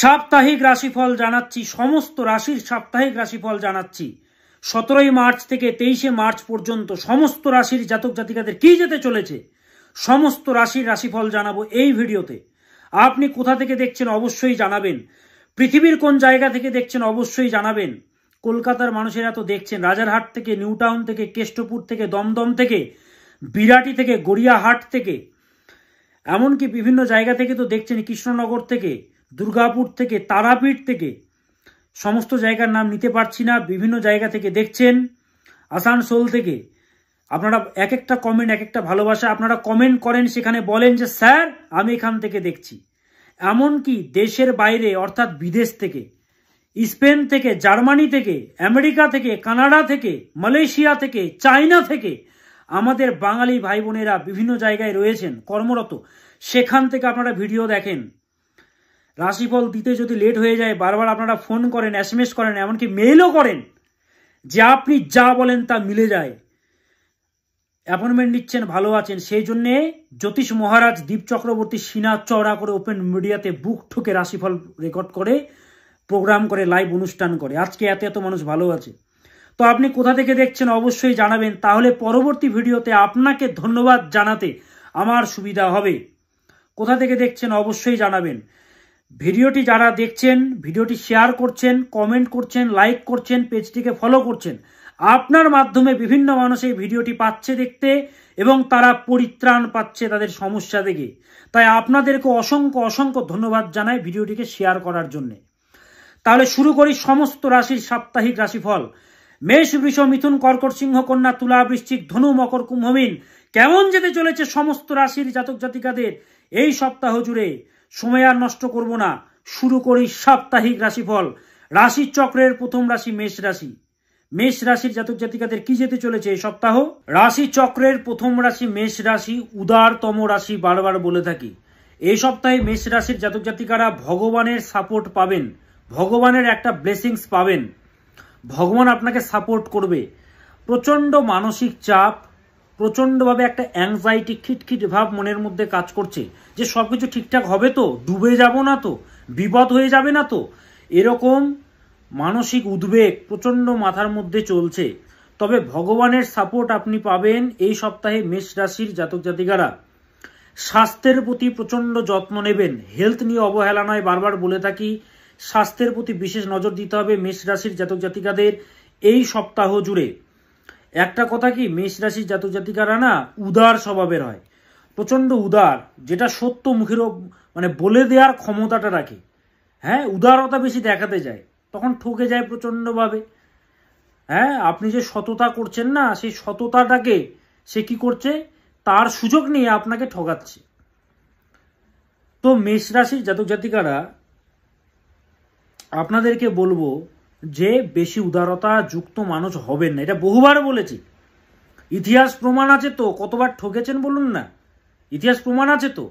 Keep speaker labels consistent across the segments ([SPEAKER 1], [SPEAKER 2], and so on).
[SPEAKER 1] সাপ্তাহিক রাশিফল জানাচ্ছি, সমস্ত রাশির সাপ্তাহিক রাশিফল জানাচ্ছি। 17 মার্চ থেকে 23 মার্চ পর্যন্ত সমস্ত রাশির জাতক জাতিকাদের কি যেতে চলেছে, সমস্ত রাশির রাশিফল জানাবো এই ভিডিওতে। আপনি কোথা থেকে দেখছেন অবশ্যই জানাবেন, পৃথিবীর কোন জায়গা থেকে দেখছেন অবশ্যই জানাবেন। কলকাতার মানুষেরা তো দেখছেন, রাজারহাট থেকে, নিউ টাউন থেকে, কেষ্টপুর থেকে, দমদম থেকে, বিরাটি থেকে, গড়িয়াহাট থেকে, এমনকি বিভিন্ন জায়গা থেকে তো দেখছেন, কৃষ্ণনগর থেকে, দুর্গাপুর থেকে, তারাপীঠ থেকে, সমস্ত জায়গার নাম নিতে পারছি না, বিভিন্ন জায়গা থেকে দেখছেন, আসানসোল থেকে। আপনারা এক একটা কমেন্ট, এক একটা ভালোবাসা আপনারা কমেন্ট করেন, সেখানে বলেন যে স্যার আমি এখান থেকে দেখছি। এমনকি দেশের বাইরে অর্থাৎ বিদেশ থেকে, স্পেন থেকে, জার্মানি থেকে, আমেরিকা থেকে, কানাডা থেকে, মালয়েশিয়া থেকে, চায়না থেকে আমাদের বাঙালি ভাই বোনেরা বিভিন্ন জায়গায় রয়েছেন কর্মরত, সেখান থেকে আপনারা ভিডিও দেখেন। রাশিফল দিতে যদি লেট হয়ে যায় বারবার আপনারা ফোন করেন, SMS করেন, এমনকি মেইলও করেন যে আপনি যা বলেন তা মিলে যায়, অ্যাপয়েন্টমেন্ট নিচ্ছেন, ভালো আছেন। সেই জন্যে জ্যোতিষ মহারাজ দীপ চক্রবর্তী সিনা চওড়া করে ওপেন মিডিয়াতে বুক ঠুকে রাশিফল রেকর্ড করে, প্রোগ্রাম করে, লাইভ অনুষ্ঠান করে। আজকে এত এত মানুষ ভালো আছে। তো আপনি কোথা থেকে দেখছেন অবশ্যই জানাবেন, তাহলে পরবর্তী ভিডিওতে আপনাকে ধন্যবাদ জানাতে আমার সুবিধা হবে। কোথা থেকে দেখছেন অবশ্যই জানাবেন। ভিডিওটি যারা দেখছেন, ভিডিওটি শেয়ার করছেন, কমেন্ট করছেন, লাইক করছেন, পেজটিকে ফলো করছেন, আপনার মাধ্যমে বিভিন্ন মানুষ এই ভিডিওটি পাচ্ছে দেখতে এবং তারা পরিত্রাণ পাচ্ছে তাদের সমস্যা থেকে। তাই আপনাদেরকে অসংখ্য অসংখ্য ধন্যবাদ জানাই ভিডিওটিকে শেয়ার করার জন্য। তাহলে শুরু করি সমস্ত রাশির সাপ্তাহিক রাশিফল। মেষ, বৃষ, মিথুন, কর্কট, সিংহ, কন্যা, তুলা, বৃশ্চিক, ধনু, মকর, কুম্ভ, মীন কেমন যেতে চলেছে সমস্ত রাশির জাতক জাতিকাদের এই সপ্তাহ জুড়ে। সময় আর নষ্ট করব না, শুরু করি সাপ্তাহিক রাশিফল। রাশি চক্রের প্রথম রাশি মেষ রাশি। মেষ রাশির জাতক জাতিকাদের কি যেতে চলেছে এই সপ্তাহ। রাশি চক্রের প্রথম রাশি মেষ রাশি, উদারতম রাশি, বারবার বলে থাকি। এই সপ্তাহে মেষ রাশির জাতক জাতিকারা ভগবানের সাপোর্ট পাবেন, ভগবানের একটা ব্লেসিংস পাবেন, ভগবান আপনাকে সাপোর্ট করবে। প্রচন্ড মানসিক চাপ, প্রচন্ডভাবে একটা অ্যাংজাইটি, খিটখিট ভাব মনের মধ্যে কাজ করছে যে সবকিছু ঠিকঠাক হবে তো, ডুবে যাব না তো, বিপদ হয়ে যাবে না তো, এরকম মানসিক উদ্বেগ প্রচন্ড মাথার মধ্যে চলছে। তবে ভগবানের সাপোর্ট আপনি পাবেন এই সপ্তাহে মেষ রাশির জাতক জাতিকারা। স্বাস্থ্যের প্রতি প্রচন্ড যত্ন নেবেন, হেলথ নিয়ে অবহেলা নয়, বারবার বলে থাকি। স্বাস্থ্যের প্রতি বিশেষ নজর দিতে হবে মেষ রাশির জাতক জাতিকাদের এই সপ্তাহ জুড়ে। একটা কথা কি, মেষ রাশির জাতক জাতিকারা না উদার স্বভাবের হয়, প্রচন্ড উদার, যেটা সত্য মুখের মানে বলে দেওয়ার ক্ষমতাটা রাখে। হ্যাঁ, উদারতা বেশি দেখাতে যায়, তখন ঠকে যায় প্রচন্ডভাবে। হ্যাঁ, আপনি যে সততা করছেন না, সেই সততাটাকে সে কি করছে, তার সুযোগ নিয়ে আপনাকে ঠকাচ্ছে। তো মেষ রাশির জাতক জাতিকারা আপনাদেরকে বলবো যে বেশি উদারতা যুক্ত মানুষ হবেন না, এটা বহুবার বলেছি। ইতিহাস প্রমাণ আছে তো, কতবার ঠকেছেন বলুন না, ইতিহাস প্রমাণ আছে তো।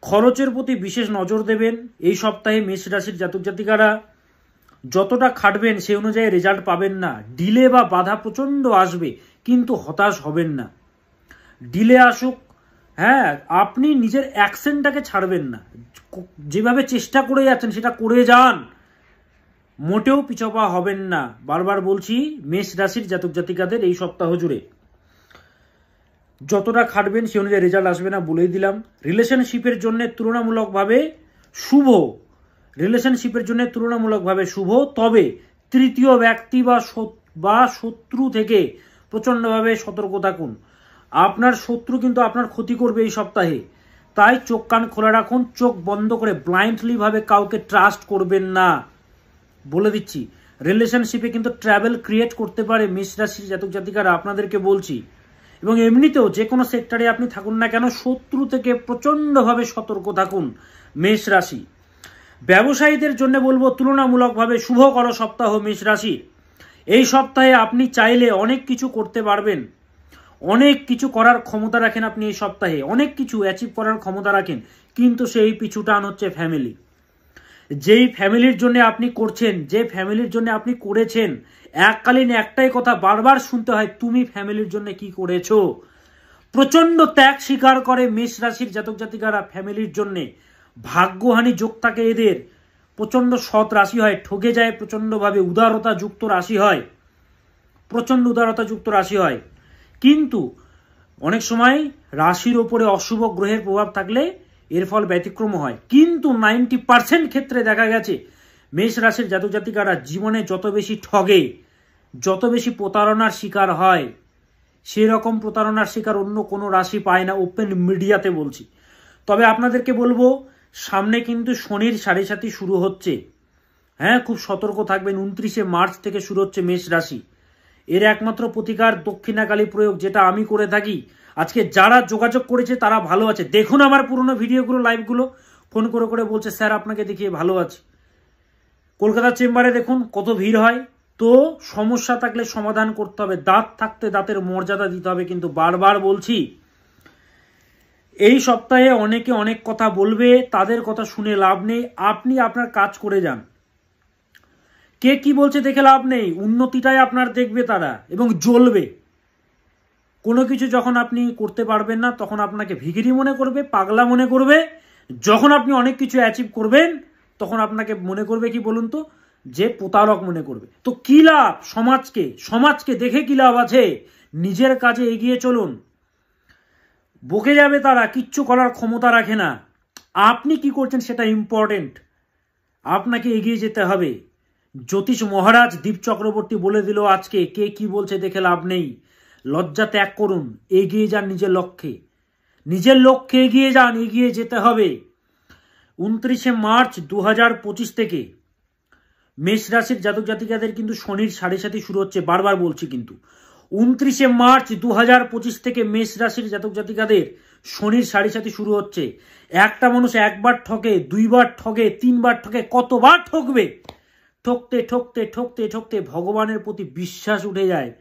[SPEAKER 1] খরচের প্রতি বিশেষ নজর দেবেন এই সপ্তাহে মেষ রাশির জাতক জাতিকারা। যতটা খাটবেন সেই অনুযায়ী রেজাল্ট পাবেন না, ডিলে বা বাধা প্রচন্ড আসবে, কিন্তু হতাশ হবেন না। ডিলে আসুক, হ্যাঁ, আপনি নিজের অ্যাকশনটাকে ছাড়বেন না, যেভাবে চেষ্টা করে যাচ্ছেন সেটা করে যান, মোটেও পিছপা হবেন না। বারবার বলছি, মেষ রাশির জাতক জাতিকাদের এই সপ্তাহ জুড়ে যতটা খাটবেন সেই অনুযায়ী রেজাল্ট আসবে না, বলেই দিলাম। রিলেশনশিপের জন্য তুলনামূলকভাবে শুভ, রিলেশনশিপের জন্য তুলনামূলকভাবে শুভ। তবে তৃতীয় ব্যক্তি বা শত্রু থেকে প্রচন্ডভাবে সতর্ক থাকুন। আপনার শত্রু কিন্তু আপনার ক্ষতি করবে এই সপ্তাহে, তাই চোখ কান খোলা রাখুন, চোখ বন্ধ করে ব্লাইন্ডলি ভাবে কাউকে ট্রাস্ট করবেন না, বলে দিচ্ছি। রিলেশনশিপে কিন্তু ট্রাভেল ক্রিয়েট করতে পারে মেষ রাশির জাতক জাতিকারা, আপনাদেরকে বলছি। এবং এমনিতেও যে কোনো সেক্টরে আপনি থাকুন না কেন, শত্রু থেকে প্রচন্ডভাবে সতর্ক থাকুন মেষ রাশি। ব্যবসায়ীদের জন্য বলবো তুলনামূলকভাবে শুভকর সপ্তাহ মেষ রাশি। এই সপ্তাহে আপনি চাইলে অনেক কিছু করতে পারবেন, অনেক কিছু করার ক্ষমতা রাখেন আপনি এই সপ্তাহে, অনেক কিছু অ্যাচিভ করার ক্ষমতা রাখেন, কিন্তু সেই পিছু টান হচ্ছে ফ্যামিলি। যেই ফ্যামিলির জন্য আপনি করছেন, যে ফ্যামিলির জন্য আপনি করেছেন, এককালীন একটাই কথা বারবার শুনতে হয়, তুমি ফ্যামিলির জন্য কি করেছো। প্রচন্ড ত্যাগ স্বীকার করে মেষ রাশির জাতক জাতিকারা ফ্যামিলির জন্য। ভাগ্যহানি যোগ থাকে এদের, প্রচণ্ড সৎ রাশি হয়, ঠকে যায় প্রচণ্ডভাবে, উদারতাযুক্ত রাশি হয়, প্রচণ্ড উদারতাযুক্ত রাশি হয়। কিন্তু অনেক সময় রাশির ওপরে অশুভ গ্রহের প্রভাব থাকলে এর ফল ব্যতিক্রম হয়। কিন্তু 90% ক্ষেত্রে দেখা গেছে মেষ রাশির জাতক জাতিকারা জীবনে যত বেশি ঠগে, যত বেশি প্রতারণার শিকার হয়, সেই রকম প্রতারণার শিকার অন্য কোনো রাশি পায় না, ওপেন মিডিয়াতে বলছি। তবে আপনাদেরকে বলবো, সামনে কিন্তু শনির সাড়ে সাথী শুরু হচ্ছে। হ্যাঁ, খুব সতর্ক থাকবেন। 29শে মার্চ থেকে শুরু হচ্ছে মেষ রাশি। এর একমাত্র প্রতিকার দক্ষিণাকালী প্রয়োগ, যেটা আমি করে থাকি। আজকে যারা যোগাযোগ করেছে তারা ভালো আছে। দেখুন আমার পুরনো ভিডিওগুলো, লাইভগুলো, ফোন করে করে বলছে স্যার আপনাকে দেখিয়ে ভালো আছে। কলকাতার চেম্বারে দেখুন কত ভিড় হয়। তো সমস্যা থাকলে সমাধান করতে হবে, দাঁত থাকতে দাঁতের মর্যাদা দিতে হবে। কিন্তু বারবার বলছি, এই সপ্তাহে অনেকে অনেক কথা বলবে, তাদের কথা শুনে লাভ নেই। আপনি আপনার কাজ করে যান। কে কি বলছে দেখে লাভ নেই, উন্নতিটাই আপনার দেখবে তারা এবং জ্বলবে। কোনো কিছু যখন আপনি করতে পারবেন না তখন আপনাকে ভিখিরি মনে করবে, পাগলা মনে করবে। যখন আপনি অনেক কিছু অ্যাচিভ করবেন তখন আপনাকে মনে করবে কি বলুন তো, যে প্রতারক মনে করবে। তো কি লাভ সমাজকে দেখে কি লাভ আছে? নিজের কাজে এগিয়ে চলুন। বকে যাবে তারা, কিচ্ছু করার ক্ষমতা রাখে না। আপনি কি করছেন সেটা ইম্পর্টেন্ট, আপনাকে এগিয়ে যেতে হবে। জ্যোতিষ মহারাজ দীপ চক্রবর্তী বলে দিল আজকে, কে কি বলছে দেখে লাভ নেই। লজ্জা ত্যাগ করুন, এগিয়ে যান নিজের লক্ষ্যে, নিজের লক্ষ্যে এগিয়ে যান, এগিয়ে যেতে হবে। 29শে মার্চ 2025 থেকে মেষ রাশির জাতক জাতিকাদের কিন্তু শনির সাড়ে সাথী শুরু হচ্ছে। বারবার বলছি কিন্তু 29শে মার্চ 2025 থেকে মেষ রাশির জাতক জাতিকাদের শনির সাড়ে সাথী শুরু হচ্ছে। একটা মানুষ একবার ঠকে, দুইবার ঠকে, তিনবার ঠকে, কতবার ঠকবে? ঠকতে ঠকতে ঠকতে ঠকতে ভগবানের প্রতি বিশ্বাস উঠে যায়।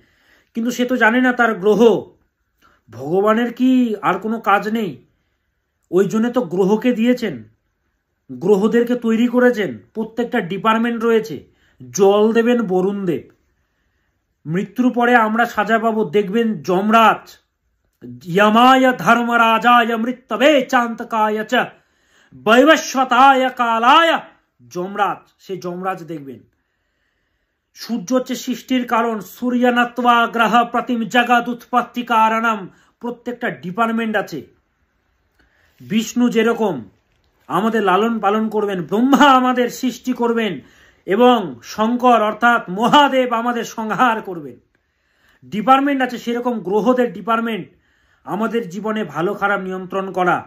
[SPEAKER 1] কিন্তু সে তো জানে না তার গ্রহ, ভগবানের কি আর কোনো কাজ নেই? ওই জন্য তো গ্রহকে দিয়েছেন, গ্রহদেরকে তৈরি করেছেন, প্রত্যেকটা ডিপার্টমেন্ট রয়েছে। জল দেবেন বরুণ দেব। মৃত্যুর পরে আমরা সাজা পাবো, দেখবেন যমরাজ, यमाय धर्मराजाय मृत्यवे चांतकाय च বৈবস্বতায় কালায়, যমরাজ, সে যমরাজ দেখবেন। সূর্য হচ্ছে সৃষ্টির কারণ, সূর্যনত্বা গ্রহ প্রতিম জগৎ উৎপত্তি কারণম। প্রত্যেকটা ডিপার্টমেন্ট আছে। বিষ্ণু যেরকম আমাদের লালন পালন করবেন, ব্রহ্মা আমাদের সৃষ্টি করবেন এবং শঙ্কর অর্থাৎ মহাদেব আমাদের সংহার করবেন। ডিপার্টমেন্ট আছে, সেরকম গ্রহদের ডিপার্টমেন্ট আমাদের জীবনে ভালো খারাপ নিয়ন্ত্রণ করা।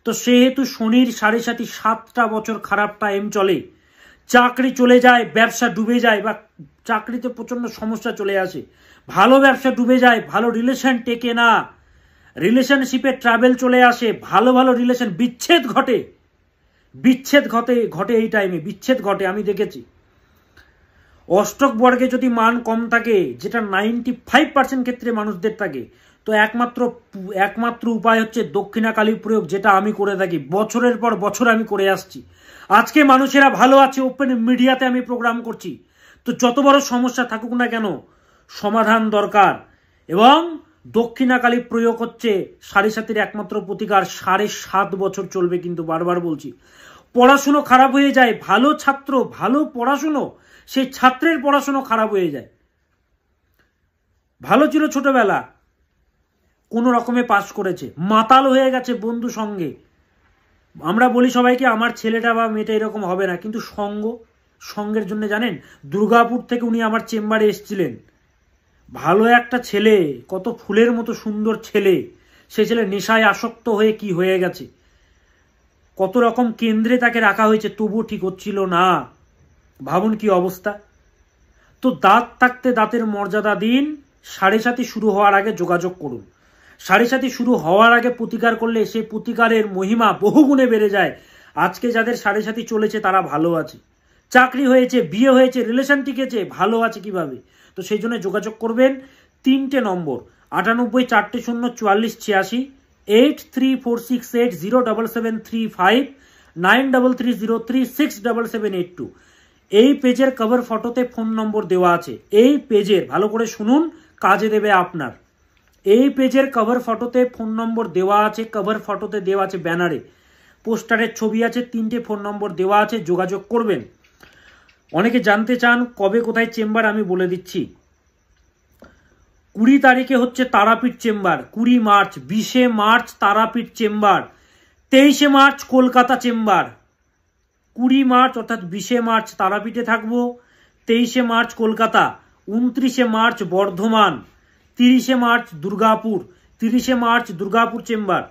[SPEAKER 1] তো সেহেতু শনির সাড়ে সাথী 7টা বছর খারাপ টাইম চলে। চাকরি চলে যায়, ব্যবসা ডুবে যায়, বা চাকরিতে প্রচন্ড সমস্যা চলে আসে, ভালো ব্যবসা ডুবে যায়, ভালো রিলেশন টেকে না, রিলেশনশিপে ট্রাভেল চলে আসে, ভালো ভালো রিলেশন বিচ্ছেদ ঘটে এই টাইমে বিচ্ছেদ ঘটে, আমি দেখেছি। অষ্টক বর্গে যদি মান কম থাকে, যেটা 95% ক্ষেত্রে মানুষদের থাকে, তো একমাত্র উপায় হচ্ছে দক্ষিণাকালী প্রয়োগ, যেটা আমি করে থাকি বছরের পর বছর আমি করে আসছি। আজকে মানুষেরা ভালো আছে, ওপেন মিডিয়াতে আমি প্রোগ্রাম করছি। তো যত বড় সমস্যা থাকুক না কেন, সমাধান দরকার। এবং দক্ষিণাকালী প্রয়োগ হচ্ছে সাড়ে সাতির একমাত্র প্রতিকার। 7.5 বছর চলবে, কিন্তু বারবার বলছি, পড়াশুনো খারাপ হয়ে যায়, ভালো ছাত্র, ভালো পড়াশুনো, সেই ছাত্রের পড়াশুনো খারাপ হয়ে যায়। ভালো ছিল ছোটবেলা, কোনো রকমে পাস করেছে, মাতাল হয়ে গেছে বন্ধু সঙ্গে। আমরা বলি সবাইকে আমার ছেলেটা বা মেয়েটা এরকম হবে না, কিন্তু সঙ্গের জন্য জানেন, দুর্গাপুর থেকে উনি আমার চেম্বারে এসেছিলেন। ভালো একটা ছেলে, কত ফুলের মতো সুন্দর ছেলে, সে ছেলে নেশায় আসক্ত হয়ে কি হয়ে গেছে। কত রকম কেন্দ্রে তাকে রাখা হয়েছে, তবুও ঠিক হচ্ছিল না। ভাবুন কি অবস্থা। তো দাঁত থাকতে দাঁতের মর্যাদা দিন। সাড়ে সাতি শুরু হওয়ার আগে যোগাযোগ করুন। সাড়ে সাতি শুরু হওয়ার আগে প্রতিকার করলে সেই প্রতিকারের মহিমা বহুগুণে বেড়ে যায়। আজকে যাদের সাড়ে সাতি চলেছে তারা ভালো আছে, চাকরি হয়েছে, বিয়ে হয়েছে, রিলেশন টিকেছে, ভালো আছে কিভাবে। তো সেই জন্য যোগাযোগ করবেন 3টে নম্বর 98 4 0 44 86, 8346807735, 9330367782। এই পেজের কভার ফটোতে ফোন নম্বর দেওয়া আছে। এই পেজের ভালো করে শুনুন, কাজে দেবে আপনার। এই পেজের কভার ফটোতে ফোন নম্বর দেওয়া আছে, কভার ফটোতে দেওয়া আছে ব্যানারে, পোস্টারের ছবি আছে, 3টে ফোন নম্বর দেওয়া আছে, যোগাযোগ করবেন। অনেকে জানতে চান কবে কোথায় চেম্বার, আমি বলে দিচ্ছি। 20 তারিখে হচ্ছে Tarapith chamber, 20 March, 20 March Tarapith chamber, 23 March Kolkata chamber. 20 March অর্থাৎ 20 মার্চ তারাপীঠে থাকবো, 23 March Kolkata, 29 March Bardhaman, 30 March Durgapur, 30 March Durgapur chamber,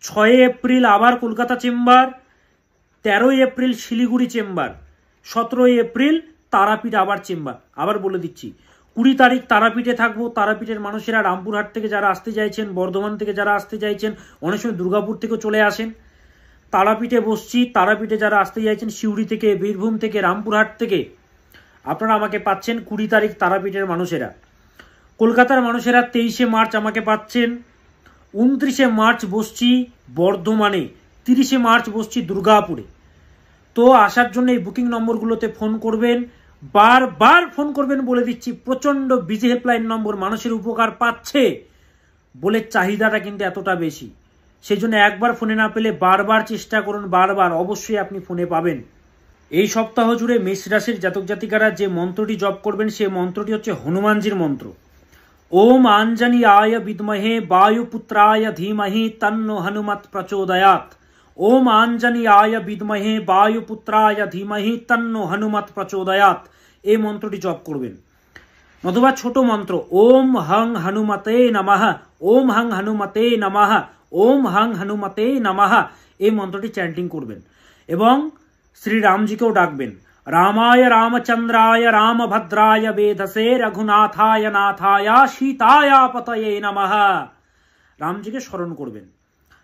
[SPEAKER 1] 6 April আবার Kolkata chamber, 13 April Siliguri chamber, 17 April Tarapith আবার চেম্বার। আবার বলে দিচ্ছি, 20 তারিখ তারাপীঠে থাকবো। তারাপীঠের মানুষেরা রামপুরহাট থেকে যারা আসতে চাইছেন, বর্ধমান থেকে যারা আসতে চাইছেন, অনেক সময় দুর্গাপুর থেকে চলে আসেন, তারাপীঠে বসছি। তারাপীঠে যারা আসতে চাইছেন সিউড়ি থেকে, বীরভূম থেকে, রামপুরহাট থেকে, আপনারা আমাকে পাচ্ছেন 20 তারিখ তারাপীঠের মানুষেরা। কলকাতার মানুষেরা 23 মার্চ আমাকে পাচ্ছেন। 29 মার্চ বসছি বর্ধমানে, 30 মার্চ বসছি দুর্গাপুরে। তো আসার জন্য এই বুকিং নম্বরগুলোতে ফোন করবেন, বারবার ফোন করবেন, বলে দিচ্ছি। প্রচন্ড বিজি হেল্পলাইন নম্বর, মানুষের উপকার পাচ্ছে বলে চাহিদাটা কিন্তু এতটা বেশি, সেই জন্য একবার ফোনে না পেলে বারবার চেষ্টা করুন, বারবার অবশ্যই আপনি ফোনে পাবেন। এই সপ্তাহ জুড়ে মেষ রাশির জাতক জাতিকারা যে মন্ত্রটি জপ করবেন সেই মন্ত্রটি হচ্ছে হনুমানজির মন্ত্র। ওম আঞ্জনেয়ায় বিদ্মহে বায়ুপুত্রায় ধীমহি তন্নো হনুমত প্রচোদয়াৎ। ওম আঞ্জনেয়ায় বিদ্মহে বায়ুপুত্রায় ধীমহি তন্নো হনুমত প্রচোদয়াৎ, এই মন্ত্রটি জপ করবেন। অথবা ছোট মন্ত্র ওম হং হনুমতে নমঃ, ওম হং হনুমতে নমঃ, ওম হং হনুমতে নমঃ, এই মন্ত্রটি চ্যান্টিং করবেন। এবং শ্রীরামজিকেও ডাকবেন, রামায় রামচন্দ্রায় রামভদ্রায় বেধসে রঘুনাথায় নাথায় সীতায় পতয়ে নমঃ, রামজিকে স্মরণ করবেন।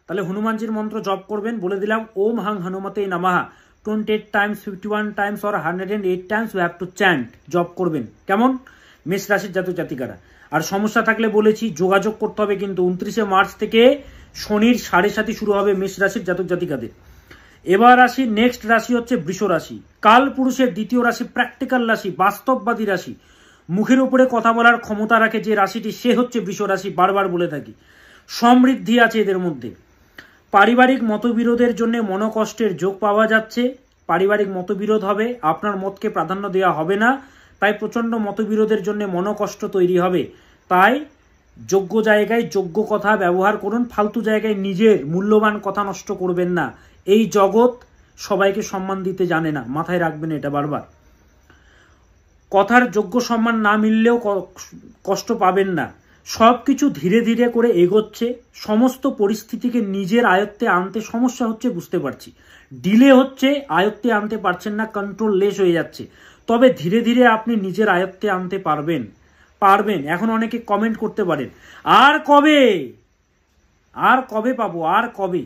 [SPEAKER 1] তাহলে হনুমানজির মন্ত্র জপ করবেন, বলে দিলাম ওম হং হনুমতে নমঃ 28 times, 51 times or 108 times you have to chant, জপ করবেন। কেমন? মেষ রাশির জাতক জাতিকারা। আর সমস্যা থাকলে বলেছি যোগাযোগ করতে হবে, কিন্তু 29 মার্চ থেকে শনির 7.5 শুরু হবে মেষ রাশির জাতক জাতিকাদের। এবার আসি নেক্সট রাশি হচ্ছে বৃষ রাশি, কাল পুরুষের দ্বিতীয় রাশি, প্র্যাকটিক্যাল রাশি, বাস্তববাদী রাশি, মুখের উপরে কথা বলার ক্ষমতা রাখে যে রাশিটি, সে হচ্ছে বৃষ রাশি। বারবার বলে থাকি, সমৃদ্ধি আছে এদের মধ্যে। পারিবারিক মতবিরোধের জন্য মনোকষ্টের যোগ পাওয়া যাচ্ছে। পারিবারিক মতবিরোধ হবে, আপনার মতকে প্রাধান্য দেওয়া হবে না, তাই প্রচন্ড মতবিরোধের জন্য মনোকষ্ট তৈরি হবে। তাই যোগ্য জায়গায় যোগ্য কথা ব্যবহার করুন, ফালতু জায়গায় নিজের মূল্যবান কথা নষ্ট করবেন না। এই জগৎ সবাইকে সম্মান দিতে জানে না, মাথায় রাখবেন এটা বারবার। কথার যোগ্য সম্মান না মিললেও কষ্ট পাবেন না। সবকিছু ধীরে ধীরে করে এগোচ্ছে, সমস্ত পরিস্থিতিকে নিজের আয়ত্তে আনতে সমস্যা হচ্ছে, বুঝতে পারছি। ডিলে হচ্ছে, আয়ত্তে আনতে পারছেন না, কন্ট্রোল লেস হয়ে যাচ্ছে। তবে ধীরে ধীরে আপনি নিজের আয়ত্তে আনতে পারবেন। এখন অনেকে কমেন্ট করতে পারেন, আর কবে, আর কবে পাবো, আর কবে?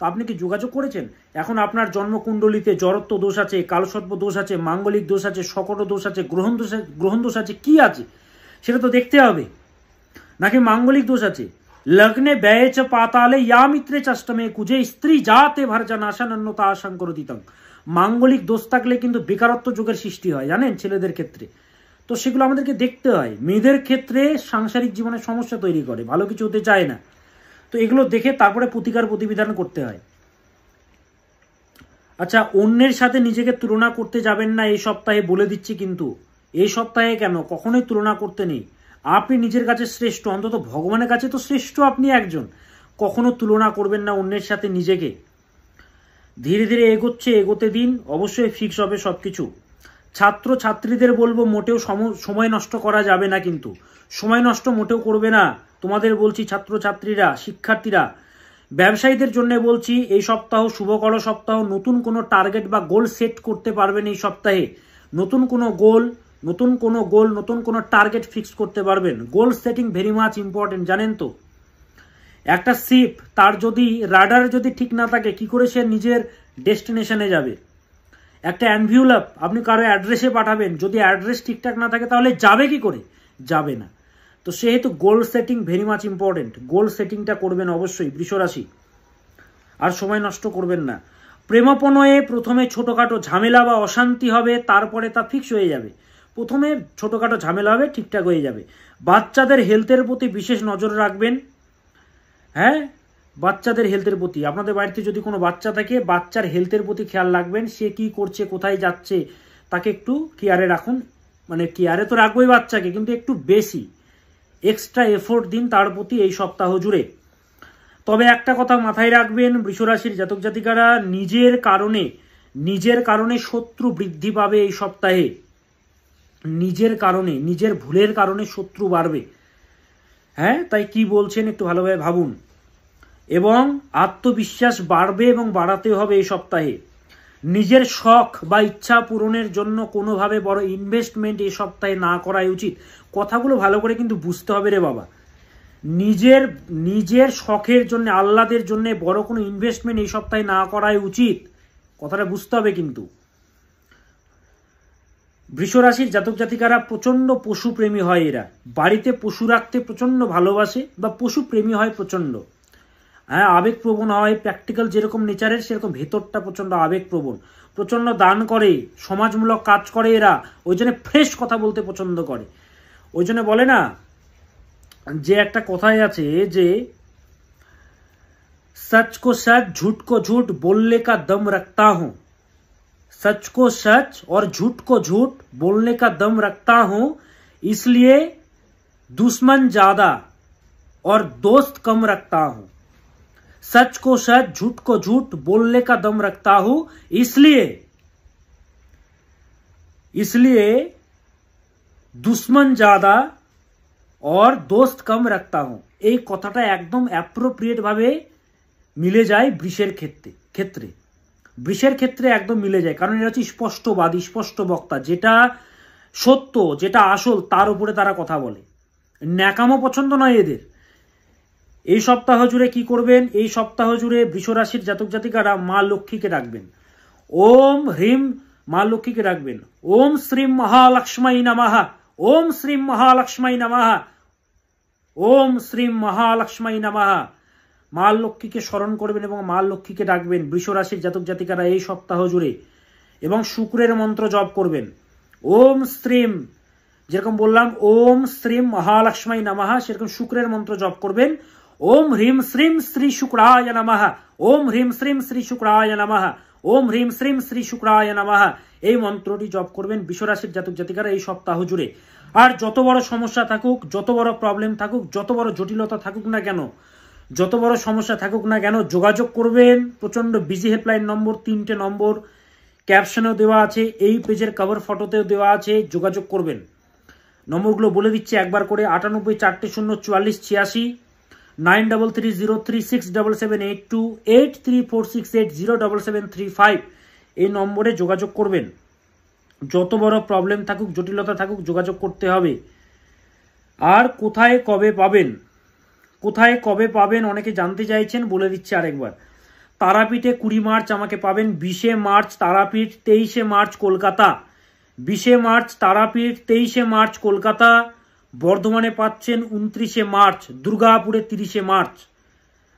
[SPEAKER 1] তো আপনি কি যোগাযোগ করেছেন? এখন আপনার জন্মকুণ্ডলিতে জড়ত্ব দোষ আছে, কালসর্প দোষ আছে, মাঙ্গলিক দোষ আছে, শকট দোষ আছে, গ্রহণ দোষ আছে, কি আছে সেটা তো দেখতে হবে। নাকি মাঙ্গলিক দোষ আছে? লগ্নে ব্যয় চ পাতালে ইয়া মিত্রে চাষ্টমে কুজে স্ত্রী জাতে ভার্জনাশান্যতা আশঙ্করতিতং। মাঙ্গলিক দোষ থাকলে কিন্তু বেকারত্ব যোগের সৃষ্টি হয়, জানেন, ছেলেদের ক্ষেত্রে। তো সেগুলো আমাদেরকে দেখতে হয়। মেয়েদের ক্ষেত্রে সাংসারিক জীবনে সমস্যা তৈরি করে, ভালো কিছু হতে চায় না। তো এগুলো দেখে তারপরে প্রতিকার প্রতিবিধান করতে হয়। আচ্ছা, অন্যের সাথে নিজেকে তুলনা করতে যাবেন না এই সপ্তাহে, বলে দিচ্ছি। কিন্তু এই সপ্তাহে কেন, কখনোই তুলনা করতে নেই। আপনি নিজের কাছে শ্রেষ্ঠ, অন্তত ভগবানের কাছে তো শ্রেষ্ঠ আপনি একজন। কখনো তুলনা করবেন না অন্যের সাথে নিজেকে। ধীরে ধীরে এগোচ্ছে, এগোতে দিন, অবশ্যই ফিক্স হবে সবকিছু। ছাত্র ছাত্রীদের বলবো মোটেও সময় নষ্ট করা যাবে না, কিন্তু সময় নষ্ট মোটেও করবে না। তোমাদের বলছি, ছাত্র ছাত্রীরা, শিক্ষার্থীরা। ব্যবসায়ীদের জন্য বলছি, এই সপ্তাহ শুভকর সপ্তাহ। নতুন কোনো টার্গেট বা গোল সেট করতে পারবেন এই সপ্তাহে। নতুন কোনো টার্গেট ফিক্স করতে পারবেন। গোল সেটিং ভেরি মাচ ইম্পর্টেন্ট, জানেন তো। একটা শিপ, তার যদি রাডার যদি ঠিক না থাকে, কি করে সে নিজের ডেস্টিনেশনে যাবে? একটা এনভিউলাপ আপনি কারো অ্যাড্রেসে পাঠাবেন, যদি অ্যাড্রেস ঠিকঠাক না থাকে তাহলে যাবে কি করে? যাবে না। তো সেহেতু goal setting very much important. Goal সেটিংটা করবেন অবশ্যই বৃষ রাশি। আর সময় নষ্ট করবেন না। প্রেমপণয়ে প্রথমে ছোটখাটো ঝামেলা বা অশান্তি হবে, তারপরে তা ফিক্স হয়ে যাবে। প্রথমে ছোটখাটো ঝামেলা হবে, ঠিকঠাক হয়ে যাবে। বাচ্চাদের হেলথের প্রতি বিশেষ নজর রাখবেন। হ্যাঁ, বাচ্চাদের হেলথের প্রতি, আপনাদের বাড়িতে যদি কোনো বাচ্চা থাকে, বাচ্চার হেলথের প্রতি খেয়াল রাখবেন। সে কি করছে, কোথায় যাচ্ছে, তাকে একটু কেয়ারে রাখুন, মানে কেয়ারে তো রাখবোই বাচ্চাকে, কিন্তু একটু বেশি এক্সট্রা এফোর্ট দিন তার প্রতি এই সপ্তাহ জুড়ে। তবে একটা কথা মাথায় রাখবেন, বৃষরাশির জাতক জাতিকারা নিজের কারণে শত্রু বৃদ্ধি পাবে এই সপ্তাহে। নিজের ভুলের কারণে শত্রু বাড়বে। হ্যাঁ, তাই কি বলছেন একটু ভালোভাবে ভাবুন। এবং আত্মবিশ্বাস বাড়বে এবং বাড়াতে হবে এই সপ্তাহে। নিজের শখ বা ইচ্ছা পূরণের জন্য কোনোভাবে বড় ইনভেস্টমেন্ট এই সপ্তাহে না করাই উচিত। কথাগুলো ভালো করে কিন্তু বুঝতে হবে রে বাবা। নিজের শখের জন্য, আহ্লাদের জন্য বড় কোনো ইনভেস্টমেন্ট এই সপ্তাহে না করাই উচিত, কথাটা বুঝতে হবে কিন্তু। বৃষরাশির জাতক জাতিকারা প্রচন্ড পশুপ্রেমী হয়। এরা বাড়িতে পশু রাখতে প্রচন্ড ভালোবাসে বা পশুপ্রেমী হয় প্রচন্ড। হ্যাঁ, আবেগপ্রবণ হয়। প্র্যাকটিক্যাল যেরকম নেচারের সেরকম ভেতরটা প্রচন্ড আবেগপ্রবণ, প্রচন্ড দান করে, সমাজমূলক কাজ করে এরা। ওই জন্য ফ্রেশ কথা বলতে পছন্দ করে। ওই জন্য বলে না যে একটা কথাই আছে যে सच को सच झूठ को झूठ बोलने का दम रखता हूं, सच को सच और झूठ को झूठ बोलने का दम रखता हूं, इसलिए दुश्मन ज्यादा और दोस्त कम रखता हूं। सच को सच झूठ को झूठ बोलने का दम रखता हूं, इसलिए दुश्मन ज्यादा और दोस्त कम रखता हूं। এই কথাটা একদম অ্যাপ্রোপ্রিয়েট ভাবে মিলে যায় বৃষের ক্ষেত্রে। বৃষের ক্ষেত্রে একদম মিলে যায়, কারণ এরা হচ্ছে স্পষ্টবাদী, স্পষ্ট বক্তা। যেটা সত্য, যেটা আসল, তার উপরে তারা কথা বলে। ন্যাকামো পছন্দ নয় এদের। এই সপ্তাহ জুড়ে কি করবেন? এই সপ্তাহ জুড়ে বৃষরাশির জাতক জাতিকারা মা লক্ষ্মীকে ডাকবেন। ওম হ্রিম মা লক্ষ্মীকে ডাকবেন। ওম শ্রীম মহালক্ষ্মী নমঃ, ওম শ্রীম মহালক্ষ্মী নমঃ, ওম শ্রীম মহালক্ষ্মী নমঃ। মা লক্ষ্মীকে স্মরণ করবেন এবং মা লক্ষ্মীকে ডাকবেন বৃষরাশির জাতক জাতিকারা এই সপ্তাহ জুড়ে। এবং শুক্রের মন্ত্র জপ করবেন। ওম শ্রীম, যেরকম বললাম ওম শ্রীম মহালক্ষ্মী নমঃ, সেরকম শুক্রের মন্ত্র জপ করবেন। ওম হ্রিম শ্রীম শ্রী শুক্রায় নমঃ, ওম হ্রিম শ্রীম শ্রী শুক্রায় নমঃ, ওম হ্রিম শ্রীম শ্রী শুক্রায় নমঃ। এই মন্ত্রটি জপ করবেন বৃষরাশির জাতক জাতিকারা এই সপ্তাহ জুড়ে। আর যত বড় সমস্যা থাকুক, যত বড় প্রবলেম থাকুক, যত বড় জটিলতা থাকুক না কেন, যত বড় সমস্যা থাকুক না কেন, যোগাযোগ করবেন। প্রচন্ড বিজি হেল্পলাইন নম্বর 3টে নম্বর ক্যাপশনেও দেওয়া আছে, এই পেজের কভার ফটোতেও দেওয়া আছে, যোগাযোগ করবেন। নম্বরগুলো বলে দিচ্ছি একবার করে। 98 4 0 44 86, 9330367782, 8346807735 এই নম্বরে যোগাযোগ করবেন। যত বড় প্রবলেম থাকুক, জটিলতা থাকুক, যোগাযোগ করতে হবে। আর কোথায় কবে পাবেন অনেকে জানতে চাইছেন, বলে দিচ্ছি আরেকবার। তারাপীঠে 20 মার্চ আমাকে পাবেন, 20 March Tarapith, 23 March Kolkata. 20 March Tarapith, 23 March Kolkata. বর্ধমানে পাচ্ছেন 29 মার্চ, দুর্গাপুরে 30 মার্চ।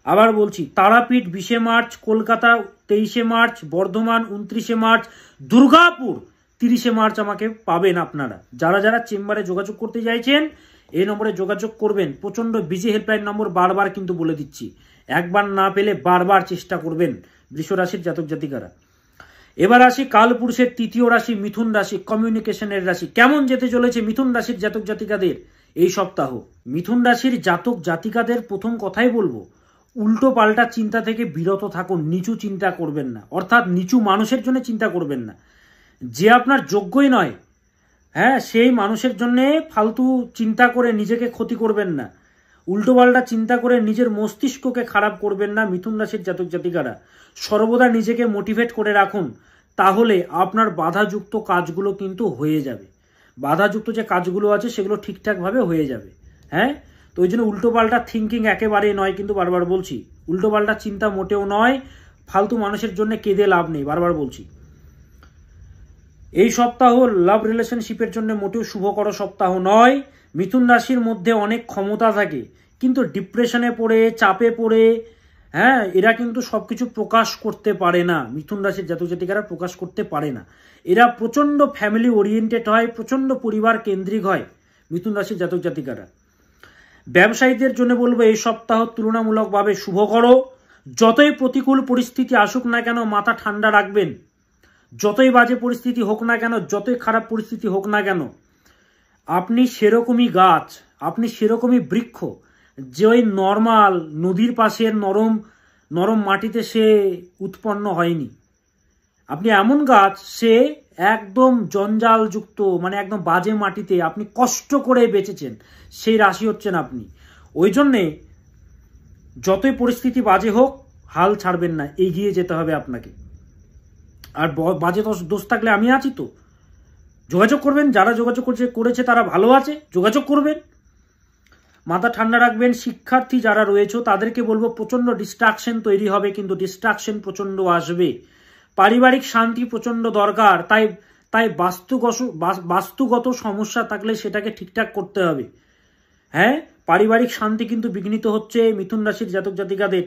[SPEAKER 1] আবার বলছি, Tarapith 20 March, Kolkata 23 March, Bardhaman 29 March, Durgapur 30 March আমাকে পাবেন আপনারা। যারা যারা চেম্বারে যোগাযোগ করতে চাইছেন এই নম্বরে যোগাযোগ করবেন। প্রচন্ড বিজি হেল্পলাইন নম্বর, বারবার কিন্তু বলে দিচ্ছি, একবার না পেলে বারবার চেষ্টা করবেন বৃষরাশির জাতক জাতিকারা। এবার আসি কালপুরুষের 3য় রাশি মিথুন রাশি, কমিউনিকেশনের রাশি। কেমন যেতে চলেছে মিথুন রাশির জাতক জাতিকাদের এই সপ্তাহ? মিথুন রাশির জাতক জাতিকাদের প্রথম কথাই বলবো, উল্টো পাল্টা চিন্তা থেকে বিরত থাকুন। নিচু চিন্তা করবেন না, অর্থাৎ নিচু মানুষের জন্য চিন্তা করবেন না। যে আপনার যোগ্যই নয়, হ্যাঁ, সেই মানুষের জন্য ফালতু চিন্তা করে নিজেকে ক্ষতি করবেন না। উল্টো পাল্টা চিন্তা করে নিজের মস্তিষ্ককে খারাপ করবেন না মিথুন রাশির জাতক জাতিকারা। সর্বদা নিজেকে মোটিভেট করে রাখুন, তাহলে আপনার বাধাযুক্ত কাজগুলো কিন্তু হয়ে যাবে। বাধাযুক্ত যে কাজগুলো আছে সেগুলো ঠিকঠাকভাবে হয়ে যাবে। হ্যাঁ, তো ওই জন্য উল্টো পাল্টা থিঙ্কিং একেবারেই নয়, কিন্তু বারবার বলছি, উল্টো পাল্টা চিন্তা মোটেও নয়। ফালতু মানুষের জন্য কেঁদে লাভ নেই, বারবার বলছি। এই সপ্তাহ লাভ রিলেশনশিপের জন্য মোটেও শুভকর সপ্তাহ নয়। মিথুন রাশির মধ্যে অনেক ক্ষমতা থাকে, কিন্তু ডিপ্রেশনে পড়ে, চাপে পড়ে, হ্যাঁ, এরা কিন্তু সবকিছু প্রকাশ করতে পারে না। মিথুন রাশির জাতক জাতিকারা প্রকাশ করতে পারে না। এরা প্রচন্ড ফ্যামিলি ওরিয়েন্টেড হয়, প্রচন্ড পরিবার কেন্দ্রিক হয় মিথুন রাশির জাতক জাতিকারা। ব্যবসায়ীদের জন্য বলবো এই সপ্তাহ তুলনামূলকভাবে শুভকর। যতই প্রতিকূল পরিস্থিতি আসুক না কেন মাথা ঠান্ডা রাখবেন। যতই বাজে পরিস্থিতি হোক না কেন, যতই খারাপ পরিস্থিতি হোক না কেন, আপনি সেরকমই গাছ, আপনি সেরকমই বৃক্ষ যে ওই নর্মাল নদীর পাশের নরম নরম মাটিতে সে উৎপন্ন হয়নি। আপনি এমন গাছ, সে একদম জঞ্জালযুক্ত মানে একদম বাজে মাটিতে আপনি কষ্ট করে বেঁচেছেন, সেই রাশি হচ্ছেন আপনি। ওই জন্যে যতই পরিস্থিতি বাজে হোক হাল ছাড়বেন না, এগিয়ে যেতে হবে আপনাকে। আর বাজে দোষ থাকলে আমি আছি তো, যোগাযোগ করবেন। যারা যোগাযোগ করেছে তারা ভালো আছে, যোগাযোগ করবেন। মাথা ঠান্ডা রাখবেন। শিক্ষার্থী যারা রয়েছে তাদেরকে বলবো প্রচণ্ড ডিস্ট্রাকশন তৈরি হবে, কিন্তু ডিস্ট্রাকশন প্রচণ্ড আসবে। পারিবারিক শান্তি প্রচণ্ড দরকার, তাই বাস্তুগত সমস্যা থাকলে সেটাকে ঠিকঠাক করতে হবে। হ্যাঁ, পারিবারিক শান্তি কিন্তু বিঘ্নিত হচ্ছে মিথুন রাশির জাতক জাতিকাদের,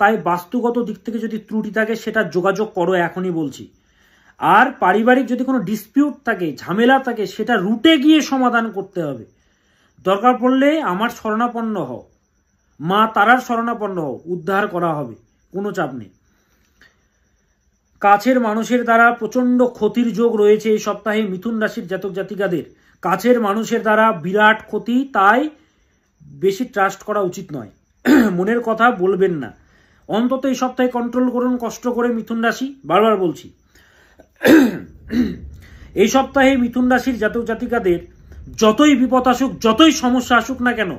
[SPEAKER 1] তাই বাস্তুগত দিক থেকে যদি ত্রুটি থাকে সেটা যোগাযোগ করো, এখনই বলছি। আর পারিবারিক যদি কোনো ডিসপিউট থাকে, ঝামেলা থাকে, সেটা রুটে গিয়ে সমাধান করতে হবে। দরকার পড়লে আমার শরণাপন্ন হও, মা তারার শরণাপন্ন হও, উদ্ধার করা হবে, কোনো চাপ নেই। কাছের মানুষের দ্বারা প্রচণ্ড ক্ষতির যোগ রয়েছে এই সপ্তাহে মিথুন রাশির জাতক জাতিকাদের। কাছের মানুষের দ্বারা বিরাট ক্ষতি, তাই বেশি ট্রাস্ট করা উচিত নয়। মনের কথা বলবেন না, অন্তত এই সপ্তাহে কন্ট্রোল করুন কষ্ট করে মিথুন রাশি, বারবার বলছি। এই সপ্তাহে মিথুন রাশির জাতক জাতিকাদের যতই বিপদ আসুক, যতই সমস্যা আসুক না কেন,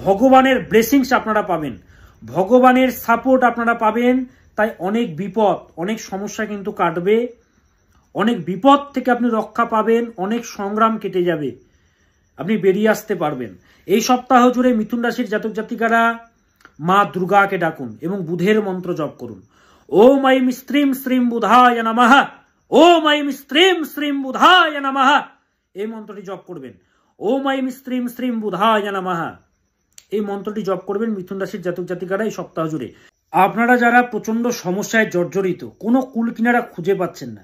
[SPEAKER 1] ভগবানের ব্লেসিংস আপনারা পাবেন, ভগবানের সাপোর্ট আপনারা পাবেন। তাই অনেক বিপদ, অনেক সমস্যা কিন্তু কাটবে, অনেক বিপদ থেকে আপনি রক্ষা পাবেন, অনেক সংগ্রাম কেটে যাবে, আপনি বেরিয়ে আসতে পারবেন। এই সপ্তাহ জুড়ে মিথুন রাশির জাতক জাতিকারা মা দুর্গাকে ডাকুন এবং বুধের মন্ত্র জপ করুন। ওম ঐম স্ত্রীম শ্রীম বুধায় নমঃ, ওম ঐম স্ত্রীম শ্রীম বুধায় নমঃ, এই মন্ত্রটি জপ করবেন। ওম ঐম স্ত্রীম শ্রীম বুধায় নমঃ, এই মন্ত্রটি জপ করবেন মিথুন রাশির জাতক জাতিকারা এই সপ্তাহ জুড়ে। আপনারা যারা প্রচন্ড সমস্যায় জর্জরিত, কোনো কুল কিনারা খুঁজে পাচ্ছেন না,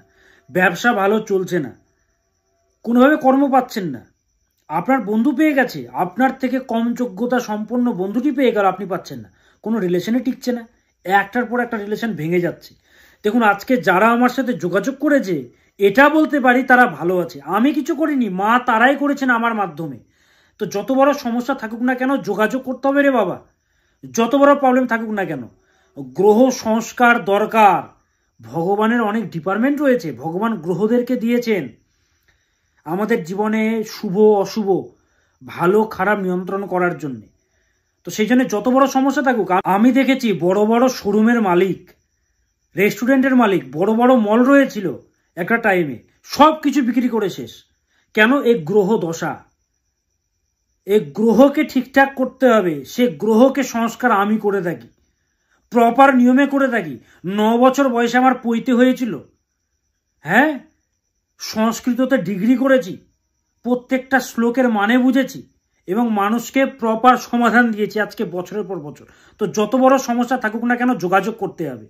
[SPEAKER 1] ব্যবসা ভালো চলছে না, কোনোভাবে কর্ম পাচ্ছেন না, আপনার বন্ধু পেয়ে গেছে, আপনার থেকে কম যোগ্যতা সম্পন্ন বন্ধুটি পেয়ে গেল, আপনি পাচ্ছেন না, কোনো রিলেশনে টিকছে না, একটার পর একটা রিলেশন ভেঙে যাচ্ছে। দেখুন, আজকে যারা আমার সাথে যোগাযোগ করেছে, এটা বলতে পারি তারা ভালো আছে, আমি কিছু করিনি, মা তারাই করেছেন আমার মাধ্যমে। তো যত বড় সমস্যা থাকুক না কেন যোগাযোগ করতে হবে রে বাবা, যত বড় প্রবলেম থাকুক না কেন। গ্রহ সংস্কার দরকার, ভগবানের অনেক ডিপার্টমেন্ট রয়েছে, ভগবান গ্রহদেরকে দিয়েছেন আমাদের জীবনে শুভ অশুভ, ভালো খারাপ নিয়ন্ত্রণ করার জন্য। তো সেই জন্য যত বড় সমস্যা থাকুক, আমি দেখেছি বড় বড় শোরুমের মালিক, রেস্টুরেন্টের মালিক, বড় বড় মল রয়েছিল একটা টাইমে, সব কিছু বিক্রি করে শেষ। কেন? এই গ্রহ দশা, এই গ্রহকে ঠিকঠাক করতে হবে, সে গ্রহকে সংস্কার আমি করে থাকি, প্রপার নিয়মে করে থাকি। 9 বছর বয়সে আমার পৈতে হয়েছিল, হ্যাঁ, সংস্কৃততে ডিগ্রি করেছি, প্রত্যেকটা শ্লোকের মানে বুঝেছি এবং মানুষকে প্রপার সমাধান দিয়েছি আজকে বছরের পর বছর। তো যত বড় সমস্যা থাকুক না কেন যোগাযোগ করতে হবে।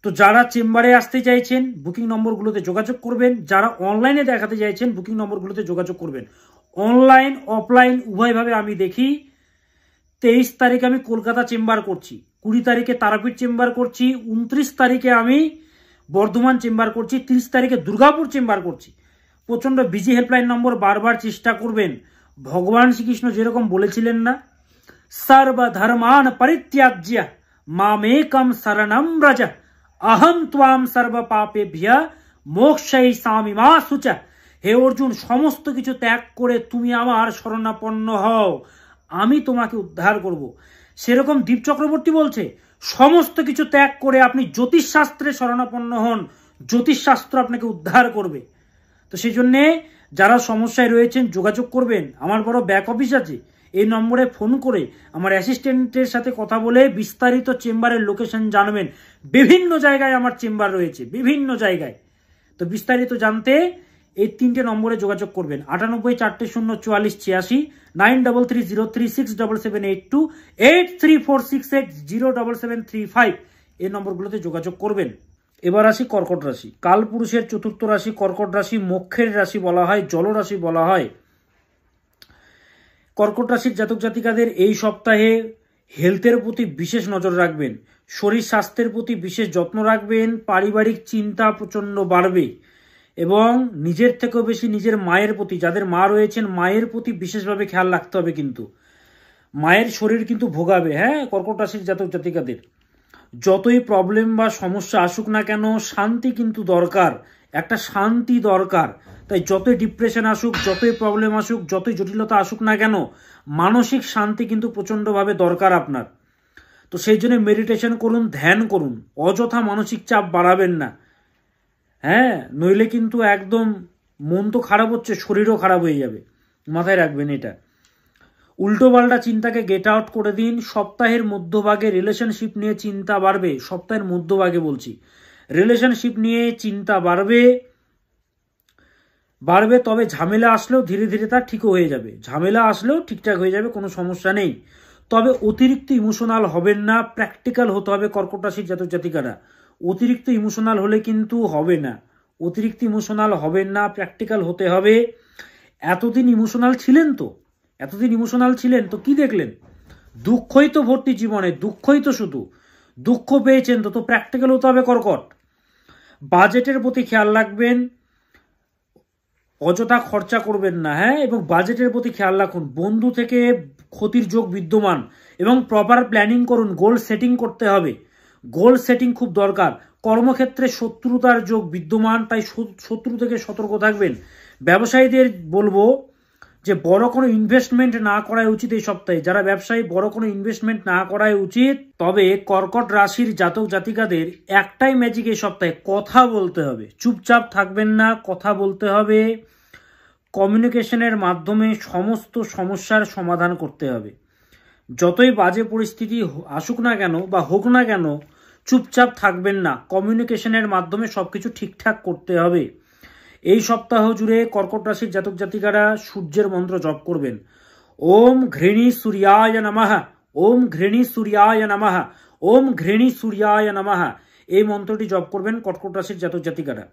[SPEAKER 1] তো যারা চেম্বারে আসতে চাইছেন বুকিং নম্বরগুলোতে যোগাযোগ করবেন, যারা অনলাইনে দেখাতে চাইছেন বুকিং নম্বরগুলোতে যোগাযোগ করবেন। অনলাইন অফলাইন উভয়ভাবে আমি দেখি। 23 তারিখে আমি কলকাতা চেম্বার করছি, 20 তারিখে তারাপীঠ চেম্বার করছি, 29 তারিখে আমি বর্ধমান চেম্বার করছি, 30 তারিখে দুর্গাপুর চেম্বার করছি। প্রচন্ড বিজি হেল্পলাইন নম্বর বারবার চেষ্টা করবেন। ভগবান শ্রীকৃষ্ণ যেরকম বলেছিলেন না, সর্বধর্মান পরিত্যাজ্য মামেকম শরণম ব্রজ अहम त्वाम सर्व पापेभ्य मोक्षयिष्यामि मा शुच। হে অর্জুন, সমস্ত কিছু ত্যাগ করে তুমি আমার শরণাপন্ন হও, আমি তোমাকে উদ্ধার করব। সেরকম দীপ চক্রবর্তী বলছে সমস্ত কিছু ত্যাগ করে আপনি জ্যোতিষশাস্ত্রে শরণাপন্ন হন, জ্যোতিষশাস্ত্র আপনাকে উদ্ধার করবে। তো সেই জন্যে যারা সমস্যায় রয়েছেন যোগাযোগ করবেন। আমার বড় ব্যাক অফিস আছে, এই নম্বরে ফোন করে আমার অ্যাসিস্ট্যান্টের সাথে কথা বলে বিস্তারিত চেম্বারের লোকেশন জানবেন। বিভিন্ন জায়গায় আমার চেম্বার রয়েছে, বিভিন্ন জায়গায়। তো বিস্তারিত জানতে এই 3টে নম্বরে যোগাযোগ করবেন। 98 4 0 44 86, 9330367782, 8346807735, এই নম্বরগুলোতে যোগাযোগ করবেন। এবার আসি কর্কট রাশি। কালপুরুষের চতুর্থ রাশি কর্কট রাশি, মোক্ষের রাশি বলা হয়, জলরাশি বলা হয়। কর্কট রাশির জাতক জাতিকাদের এই সপ্তাহে হেলথের প্রতি বিশেষ নজর রাখবেন, শরীর স্বাস্থ্যের প্রতি বিশেষ যত্ন রাখবেন, পারিবারিক চিন্তা প্রচণ্ড বাড়বে এবং নিজের থেকেও বেশি নিজের মায়ের প্রতি, যাদের মা রয়েছেন মায়ের প্রতি বিশেষভাবে খেয়াল রাখতে হবে। কিন্তু মায়ের শরীর কিন্তু ভোগাবে। হ্যাঁ, কর্কট রাশির জাতক জাতিকাদের যতই প্রবলেম বা সমস্যা আসুক না কেন, শান্তি কিন্তু দরকার, একটা শান্তি দরকার। তাই যতই ডিপ্রেশন আসুক, যতই প্রবলেম আসুক, যতই জটিলতা আসুক না কেন, মানসিক শান্তি কিন্তু প্রচণ্ডভাবে দরকার আপনার। তো সেই জন্য মেডিটেশন করুন, ধ্যান করুন, অযথা মানসিক চাপ বাড়াবেন না। হ্যাঁ, নইলে কিন্তু একদম মন তো খারাপ হচ্ছে, শরীরও খারাপ হয়ে যাবে, মাথায় রাখবেন এটা। উল্টোপাল্টা চিন্তাকে গেট আউট করে দিন। সপ্তাহের মধ্যভাগে রিলেশনশিপ নিয়ে চিন্তা বাড়বে, সপ্তাহের মধ্যভাগে বলছি, রিলেশনশিপ নিয়ে চিন্তা বাড়বে। তবে ঝামেলা আসলেও ধীরে ধীরে তা ঠিকও হয়ে যাবে, ঝামেলা আসলেও ঠিকঠাক হয়ে যাবে, কোনো সমস্যা নেই। তবে অতিরিক্ত ইমোশনাল হবেন না, প্র্যাকটিক্যাল হতে হবে কর্কট রাশির জাতক জাতিকারা। অতিরিক্ত ইমোশনাল হলে কিন্তু হবে না, অতিরিক্ত ইমোশনাল হবেন না, প্র্যাকটিক্যাল হতে হবে। এতদিন ইমোশনাল ছিলেন তো কি দেখলেন? দুঃখই তো ভর্তি জীবনে, দুঃখই তো শুধু দুঃখ পেয়েছেন তো প্র্যাকটিক্যাল হতে হবে কর্কট। বাজেটের প্রতি খেয়াল রাখবেন, অযথা খরচা করবেন না। হ্যাঁ, এবং বাজেটের প্রতি খেয়াল রাখুন, বন্ধু থেকে ক্ষতির যোগ বিদ্যমান এবং প্রপার প্ল্যানিং করুন, গোল সেটিং করতে হবে, গোল সেটিং খুব দরকার। কর্মক্ষেত্রে শত্রুতার যোগ বিদ্যমান, তাই শত্রু থেকে সতর্ক থাকবেন। ব্যবসায়ীদের বলবো যে বড় কোনো ইনভেস্টমেন্ট না করাই উচিত এই সপ্তাহে, যারা ব্যবসায়ী বড় কোনো ইনভেস্টমেন্ট না করাই উচিত। তবে কর্কট রাশির জাতক জাতিকাদের একটাই ম্যাজিক এই সপ্তাহে, কথা বলতে হবে, চুপচাপ থাকবেন না, কথা বলতে হবে। কমিউনিকেশনের মাধ্যমে সমস্ত সমস্যার সমাধান করতে হবে। যতই বাজে পরিস্থিতি আসুক না কেন বা হোক না কেন, চুপচাপ থাকবেন না, কমিউনিকেশনের মাধ্যমে সবকিছু ঠিকঠাক করতে হবে। এই সপ্তাহ জুড়ে কর্কট রাশির জাতক জাতিকারা সূর্যের মন্ত্র জপ করবেন। ওম ঘৃণী সূর্যায় নমঃ, ওম ঘৃণী সূর্যায় নমঃ, ওম ঘৃণী সূর্যায় নমঃ। এই মন্ত্রটি জপ করবেন কর্কট রাশির জাতক জাতিকারা।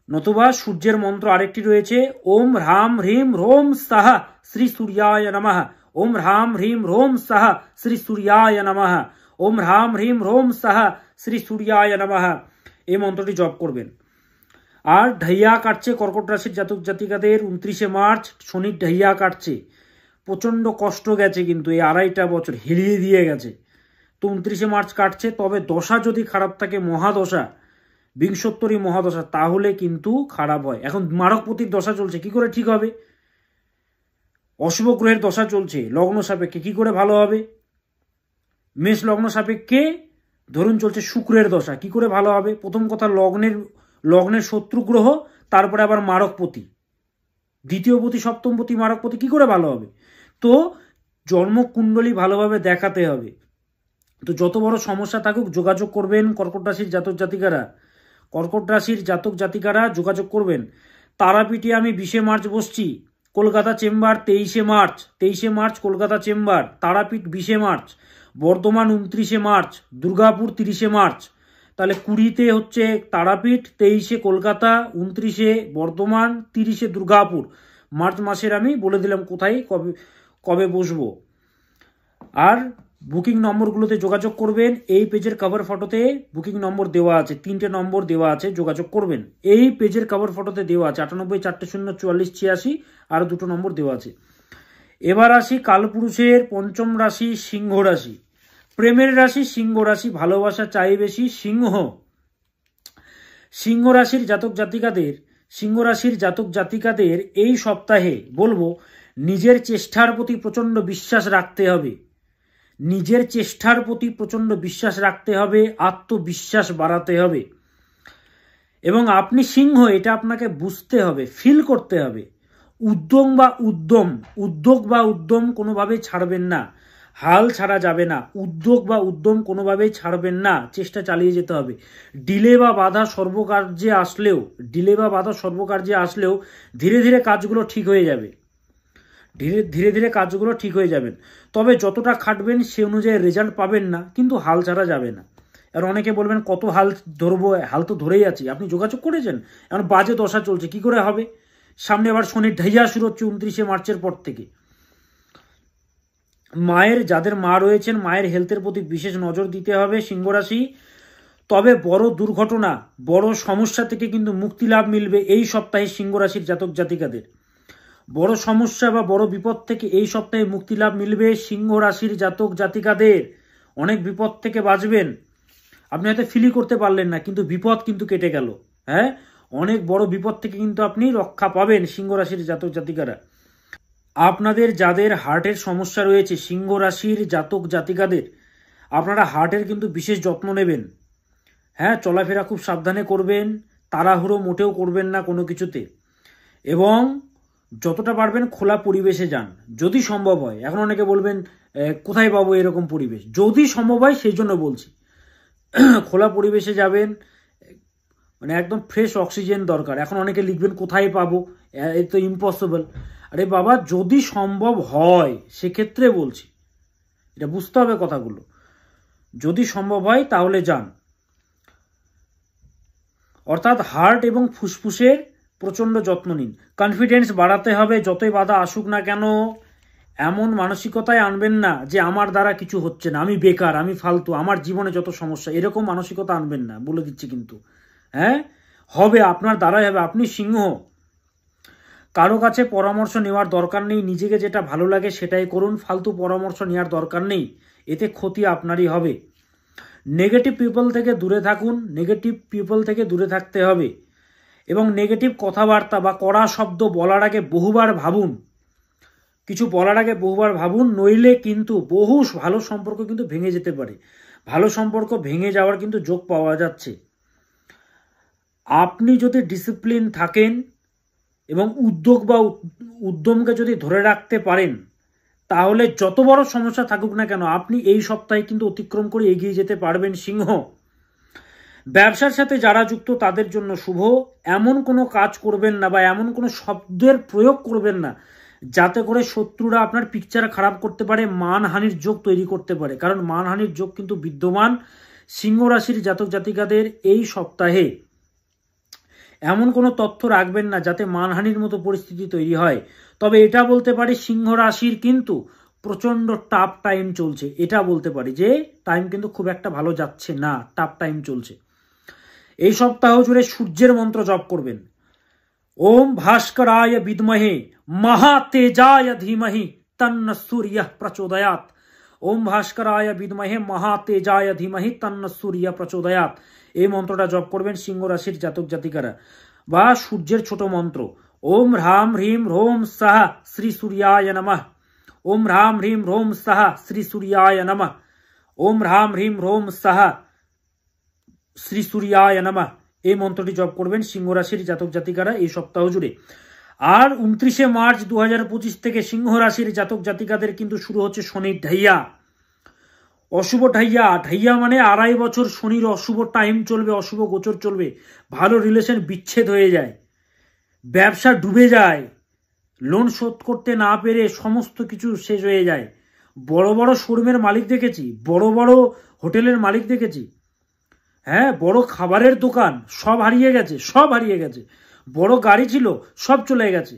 [SPEAKER 1] নতুবা সূর্যের মন্ত্র আরেকটি রয়েছে, ওম হ্রাম হ্রিম রোম সাহা শ্রী সূর্যায় নমঃ, ওম হ্রাম হ্রিম রোম সাহা শ্রী সূর্যায় নমঃ, ওম হ্রাম হ্রিম রোম সাহা শ্রী সূর্যায় নমঃ। এই মন্ত্রটি জপ করবেন। আর ঢাইয়া কাটছে কর্কট রাশির জাতক জাতিকাদের 29শে মার্চ, শনির ঢাইয়া কাটছে, প্রচণ্ড কষ্ট গেছে, কিন্তু এই 2.5 বছর হেলিয়ে দিয়ে গেছে। তো 29শে মার্চ কাটছে, তবে দশা যদি খারাপ থাকে, মহাদশা, বিংশোত্তরী মহাদশা, তাহলে কিন্তু খারাপ হয়। এখন মারকপতির দশা চলছে, কি করে ঠিক হবে? অশুভ গ্রহের দশা চলছে লগ্ন সাপেক্ষে, কি করে ভালো হবে? মেষ লগ্ন সাপেক্ষে ধরুন চলছে শুক্রের দশা, কি করে ভালো হবে? প্রথম কথা, লগ্নের শত্রু গ্রহ, তারপরে আবার মারকপতি, দ্বিতীয়পতি, সপ্তমপতি, মারকপতি, কি করে ভালো হবে? তো জন্মকুণ্ডলী ভালোভাবে দেখাতে হবে। তো যত বড় সমস্যা থাকুক যোগাযোগ করবেন কর্কট রাশির জাতক জাতিকারা, কর্কট রাশির জাতক জাতিকারা যোগাযোগ করবেন। তারাপীঠে আমি 20শে মার্চ বসছি, কলকাতা চেম্বার 23শে মার্চ কলকাতা চেম্বার, তারাপীঠ 20শে মার্চ, বর্ধমান 29শে মার্চ, দুর্গাপুর 30শে মার্চ। তাহলে 20তে হচ্ছে তারাপীঠ, 23শে কলকাতা, 29শে বর্ধমান, 30শে দুর্গাপুর। মার্চ মাসের আমি বলে দিলাম কোথায় কবে বসবো। আর বুকিং নম্বরগুলোতে যোগাযোগ করবেন। এই পেজের কভার ফটোতে বুকিং নম্বর দেওয়া আছে, 3টে নম্বর দেওয়া আছে, যোগাযোগ করবেন। এই পেজের কভার ফটোতে দেওয়া আছে 98 400 44 86, আর 2টো নম্বর দেওয়া আছে। এবার আসি কালপুরুষের পঞ্চম রাশি সিংহ রাশি। প্রেমের রাশি সিংহ রাশি, ভালোবাসা চাই বেশি সিংহ রাশির জাতক জাতিকাদের এই সপ্তাহে বলবো, নিজের চেষ্টার প্রতি প্রচন্ড বিশ্বাস রাখতে হবে, আত্মবিশ্বাস বাড়াতে হবে। এবং আপনি সিংহ, এটা আপনাকে বুঝতে হবে, ফিল করতে হবে। উদ্যোগ বা উদ্যম কোনোভাবেই ছাড়বেন না, হাল ছাড়া যাবে না। উদ্যোগ বা উদ্যম কোনোভাবেই ছাড়বেন না, চেষ্টা চালিয়ে যেতে হবে। ডিলে বা বাধা সর্বকার্যে আসলেও ধীরে ধীরে কাজগুলো ঠিক হয়ে যাবে, তবে যতটা খাটবেন সে অনুযায়ী রেজাল্ট পাবেন না, কিন্তু হাল ছাড়া যাবে না। আর অনেকে বলবেন কত হাল ধরবো, হাল তো ধরেই আছি। আপনি যোগাযোগ করেছেন, এখন বাজে দশা চলছে, কি করে হবে? সামনে আবার শনির ঢাইয়া শুরু হচ্ছে 29শে মার্চের পর থেকে। মায়ের, যাদের মা রয়েছেন, মায়ের হেলথের প্রতি বিশেষ নজর দিতে হবে সিংহ রাশি। তবে বড় দুর্ঘটনা, বড় সমস্যা থেকে কিন্তু মুক্তি লাভ মিলবে এই সপ্তাহে সিংহ রাশির জাতক জাতিকাদের। বড় সমস্যা বা বড় বিপদ থেকে এই সপ্তাহে মুক্তি লাভ মিলবে সিংহ রাশির জাতক জাতিকাদের। অনেক বিপদ থেকে বাঁচবেন, আপনি হয়তো ফিলই করতে পারলেন না, কিন্তু বিপদ কিন্তু কেটে গেল। হ্যাঁ, অনেক বড় বিপদ থেকে কিন্তু আপনি রক্ষা পাবেন সিংহ রাশির জাতক জাতিকারা। আপনাদের যাদের হার্টের সমস্যা রয়েছে সিংহ রাশির জাতক জাতিকাদের, আপনারা হার্টের কিন্তু বিশেষ যত্ন নেবেন। হ্যাঁ, চলাফেরা খুব সাবধানে করবেন, তাড়াহুড়ো মোটেও করবেন না কোনো কিছুতে, এবং যতটা পারবেন খোলা পরিবেশে যান যদি সম্ভব হয়। এখন অনেকে বলবেন কোথায় পাবো এরকম পরিবেশ, যদি সম্ভব হয় সেই জন্য বলছি। খোলা পরিবেশে যাবেন, মানে একদম ফ্রেশ অক্সিজেন দরকার। এখন অনেকে লিখবেন কোথায় পাবো, এ তো ইম্পসিবল। আরে বাবা, যদি সম্ভব হয় সেক্ষেত্রে বলছি, এটা বুঝতে হবে কথাগুলো। যদি সম্ভব হয় তাহলে যান। অর্থাৎ হার্ট এবং ফুসফুসের প্রচণ্ড যত্ন নিন। কনফিডেন্স বাড়াতে হবে, যতই বাধা আসুক না কেন। এমন মানসিকতায় আনবেন না যে আমার দ্বারা কিছু হচ্ছে না, আমি বেকার, আমি ফালতু, আমার জীবনে যত সমস্যা, এরকম মানসিকতা আনবেন না, বলে দিচ্ছি কিন্তু। হ্যাঁ, হবে, আপনার দ্বারাই হবে, আপনি সিংহ। কারো কাছে পরামর্শ নেওয়ার দরকার নেই, নিজেকে যেটা ভালো লাগে সেটাই করুন, ফালতু পরামর্শ নেওয়ার দরকার নেই, এতে ক্ষতি আপনারই হবে। নেগেটিভ পিপল থেকে দূরে থাকুন, নেগেটিভ পিপল থেকে দূরে থাকতে হবে, এবং নেগেটিভ কথাবার্তা বা কড়া শব্দ বলার আগে বহুবার ভাবুন। কিছু বলার আগে বহুবার ভাবুন, নইলে কিন্তু বহু ভালো সম্পর্ক কিন্তু ভেঙে যেতে পারে। ভালো সম্পর্ক ভেঙে যাওয়ার কিন্তু যোগ পাওয়া যাচ্ছে। আপনি যদি ডিসিপ্লিন থাকেন এবং উদ্যোগ বা উদ্যমকে যদি ধরে রাখতে পারেন, তাহলে যত বড় সমস্যা থাকুক না কেন আপনি এই সপ্তাহে কিন্তু অতিক্রম করে এগিয়ে যেতে পারবেন সিংহ। ব্যবসার সাথে যারা যুক্ত তাদের জন্য শুভ। এমন কোনো কাজ করবেন না বা এমন কোনো শব্দের প্রয়োগ করবেন না যাতে করে শত্রুরা আপনার পিকচার খারাপ করতে পারে, মানহানির যোগ তৈরি করতে পারে। কারণ মানহানির যোগ কিন্তু বিদ্যমান সিংহ রাশির জাতক জাতিকাদের এই সপ্তাহে। এমন কোনো তথ্য রাখবেন না যাতে মানহানির মতো পরিস্থিতি তৈরি হয়। তবে এটা বলতে পারি সিংহ রাশির কিন্তু প্রচন্ড টাফ টাইম চলছে, এটা বলতে পারি যে টাইম কিন্তু খুব একটা ভালো যাচ্ছে না, টাফ টাইম চলছে। এই সপ্তাহ জুড়ে সূর্যের মন্ত্র জপ করবেন। ওম ভাস্করায় বিদ্মহে মহাতেজায় ধীমহি তন্ন সূর্য প্রচোদয়াৎ। ওম ভাস্করায় বিদ্মহে মহাতেজায় ধীমহি তন্ন সূর্য প্রচোদয়াৎ। এই মন্ত্রটা জপ করবেন সিংহ রাশির জাতক জাতিকারা। বা সূর্যের ছোট মন্ত্র ওম হ্রাম হ্রিম হ্রোম সাহা শ্রী সূর্যায় নমঃ। ওম হ্রাম হ্রিম হ্রোম সাহা শ্রী সূর্যায় নমঃ। ওম হ্রাম হ্রিম হ্রোম সাহা শ্রী সূর্যায় নমঃ। এই মন্ত্রটি জপ করবেন সিংহ রাশির জাতক জাতিকারা এই সপ্তাহ জুড়ে। আর 29শে মার্চ 2025 থেকে সিংহ রাশির জাতক জাতিকাদের কিন্তু শুরু হচ্ছে শনির ঢাইয়া, অশুভ ঢাইয়া। ঢাইয়া মানে 2.5 বছর শনির অশুভ টাইম চলবে, অশুভ গোচর চলবে। ভালো রিলেশন বিচ্ছেদ হয়ে যায়, ব্যবসা ডুবে যায়, লোন শোধ করতে না পেরে সমস্ত কিছু শেষ হয়ে যায়। বড় বড় শোরুমের মালিক দেখেছি, বড় বড় হোটেলের মালিক দেখেছি, হ্যাঁ, বড় খাবারের দোকান সব হারিয়ে গেছে, সব হারিয়ে গেছে। বড় গাড়ি ছিল সব চলে গেছে,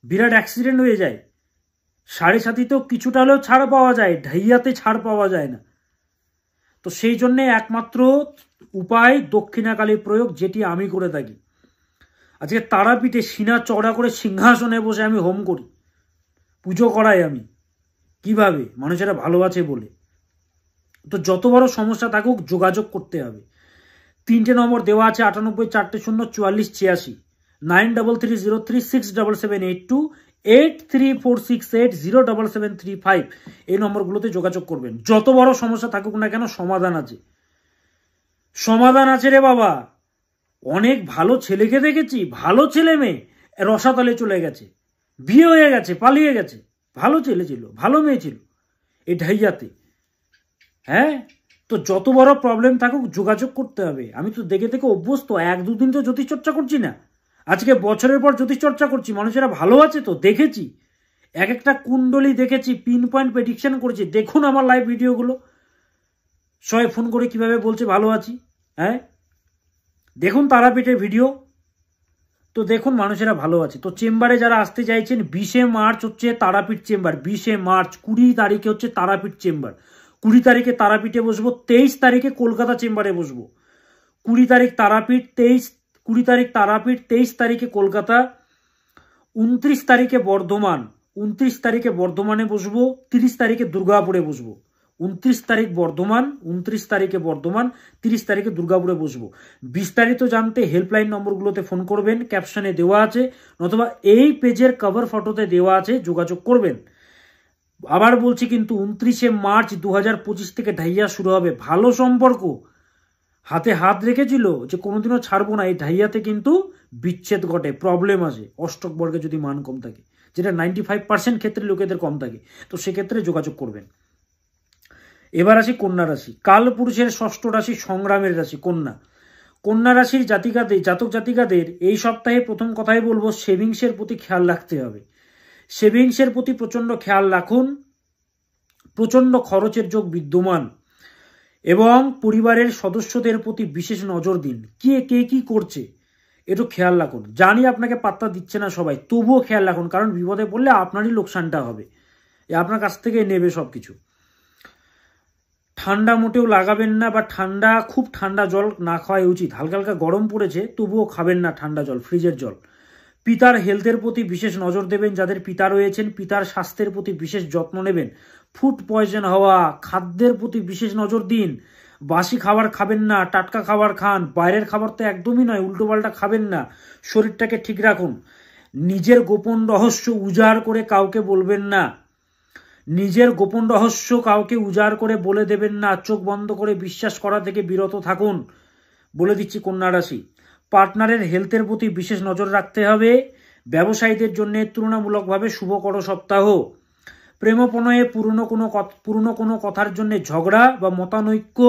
[SPEAKER 1] বিরাট অ্যাক্সিডেন্ট হয়ে যায়। 7.5-তেও কিছুটা হলেও ছাড় পাওয়া যায়, ঢাইয়াতে ছাড় পাওয়া যায় না। তো সেই জন্য একমাত্র উপায় দক্ষিণাকালী প্রয়োগ, যেটি আমি করে থাকি। আজকে তারাপীঠে সিনা চড়া করে সিংহাসনে বসে আমি হোম করি, পুজো করাই আমি। কিভাবে? মানুষেরা ভালো আছে বলে। তো যত বড় সমস্যা থাকুক যোগাযোগ করতে হবে। 3টে নম্বর দেওয়া আছে 98 400 44 86, 9330367782, 8346807735। এই নম্বরগুলোতে যোগাযোগ করবেন। যত বড় সমস্যা থাকুক না কেন সমাধান আছে, সমাধান আছে রে বাবা। অনেক ভালো ছেলেকে দেখেছি, ভালো ছেলে মেয়ে রসাতলে চলে গেছে, বিয়ে হয়ে গেছে, পালিয়ে গেছে। ভালো ছেলে ছিল, ভালো মেয়ে ছিল, এই ঢাইয়াতে। হ্যাঁ, তো যত বড় প্রবলেম থাকুক যোগাযোগ করতে হবে। আমি তো দেখে দেখে অভ্যস্ত, 1-2 দিন তো জ্যোতিষ চর্চা করছি না, আজকে বছরের পর জ্যোতিষ চর্চা করছি। মানুষেরা ভালো আছে তো দেখেছি, এক একটা কুণ্ডলী দেখেছি, পিন পয়েন্ট প্রেডিকশন করেছি। দেখুন আমার লাইভ ভিডিওগুলো, সবাই ফোন করে কিভাবে বলছে ভালো আছি। হ্যাঁ, দেখুন তারাপীঠের ভিডিও, তো দেখুন মানুষেরা ভালো আছে। তো চেম্বারে যারা আসতে চাইছেন 20শে মার্চ হচ্ছে তারাপীঠ চেম্বার, 20শে মার্চ, 20 তারিখে হচ্ছে তারাপীঠ চেম্বার, 20 তারিখে তারাপীঠে বসবো, 23 তারিখে কলকাতা চেম্বারে বসবো। 20 তারিখ তারাপীঠ, 20 তারিখ তারাপীঠ, 23 তারিখে কলকাতা, 29 তারিখে বর্ধমান, 29 তারিখে বর্ধমানে বসবো, 30 তারিখে দুর্গাপুরে বসবো। 29 তারিখ বর্ধমান, 29 তারিখে বর্ধমান, 30 তারিখে দুর্গাপুরে বসবো। বিস্তারিত জানতে হেল্পলাইন নম্বরগুলোতে ফোন করবেন, ক্যাপশনে দেওয়া আছে, নতুবা এই পেজের কভার ফটোতে দেওয়া আছে, যোগাযোগ করবেন। আবার বলছি কিন্তু 29শে মার্চ 2025 থেকে ঢাইয়া শুরু হবে। ভালো সম্পর্ক, হাতে হাত রেখেছিল যে কোনোদিনও ছাড়বো না, এই ঢাইয়াতে কিন্তু বিচ্ছেদ ঘটে, প্রবলেম আসে অষ্টক বর্গে যদি মান কম থাকে, যেটা 95% ক্ষেত্রে লোকেদের কম থাকে, তো সেক্ষেত্রে যোগাযোগ করবেন। এবার আসি কন্যা রাশি। কাল পুরুষের ষষ্ঠ রাশি, সংগ্রামের রাশি কন্যা। কন্যা রাশির জাতক জাতিকাদের এই সপ্তাহে প্রথম কথাই বলবো, সেভিংসের প্রতি খেয়াল রাখতে হবে। সেভিংসের প্রতি প্রচণ্ড খেয়াল রাখুন। প্রচণ্ড খরচের যোগ বিদ্যমান এবং পরিবারের সদস্যদের প্রতি বিশেষ নজর দিন। কে কি করছে একটু খেয়াল রাখুন। জানি আপনাকে পাত্তা দিচ্ছে না সবাই, তবুও খেয়াল রাখুন, কারণ বিপদে পড়লে আপনারই লোকসানটা হবে, আপনার কাছ থেকে নেবে সব কিছু। ঠান্ডা মোটেও লাগাবেন না, বা খুব ঠান্ডা জল না খাওয়াই উচিত। হালকা হালকা গরম পড়েছে, তবুও খাবেন না ঠান্ডা জল, ফ্রিজের জল। পিতার হেলথের প্রতি বিশেষ নজর দেবেন। যাদের পিতা রয়েছেন, পিতার স্বাস্থ্যের প্রতি বিশেষ যত্ন নেবেন। ফুড পয়জন হওয়া, খাদ্যের প্রতি বিশেষ নজর দিন। বাসি খাবার খাবেন না, টাটকা খাবার খান। বাইরের খাবার তো একদমই নয়, উল্টোপাল্টা খাবেন না। শরীরটাকে ঠিক রাখুন। নিজের গোপন রহস্য উজাড় করে কাউকে বলবেন না। নিজের গোপন রহস্য কাউকে উজাড় করে বলে দেবেন না। চোখ বন্ধ করে বিশ্বাস করা থেকে বিরত থাকুন, বলে দিচ্ছি কন্যা রাশি। পার্টনারের হেলথের প্রতি বিশেষ নজর রাখতে হবে। ব্যবসায়ীদের জন্য তুলনামূলকভাবে শুভকর সপ্তাহ। প্রেমপ্রণয়ে পুরনো কোনো কথার জন্য ঝগড়া বা মতানৈক্য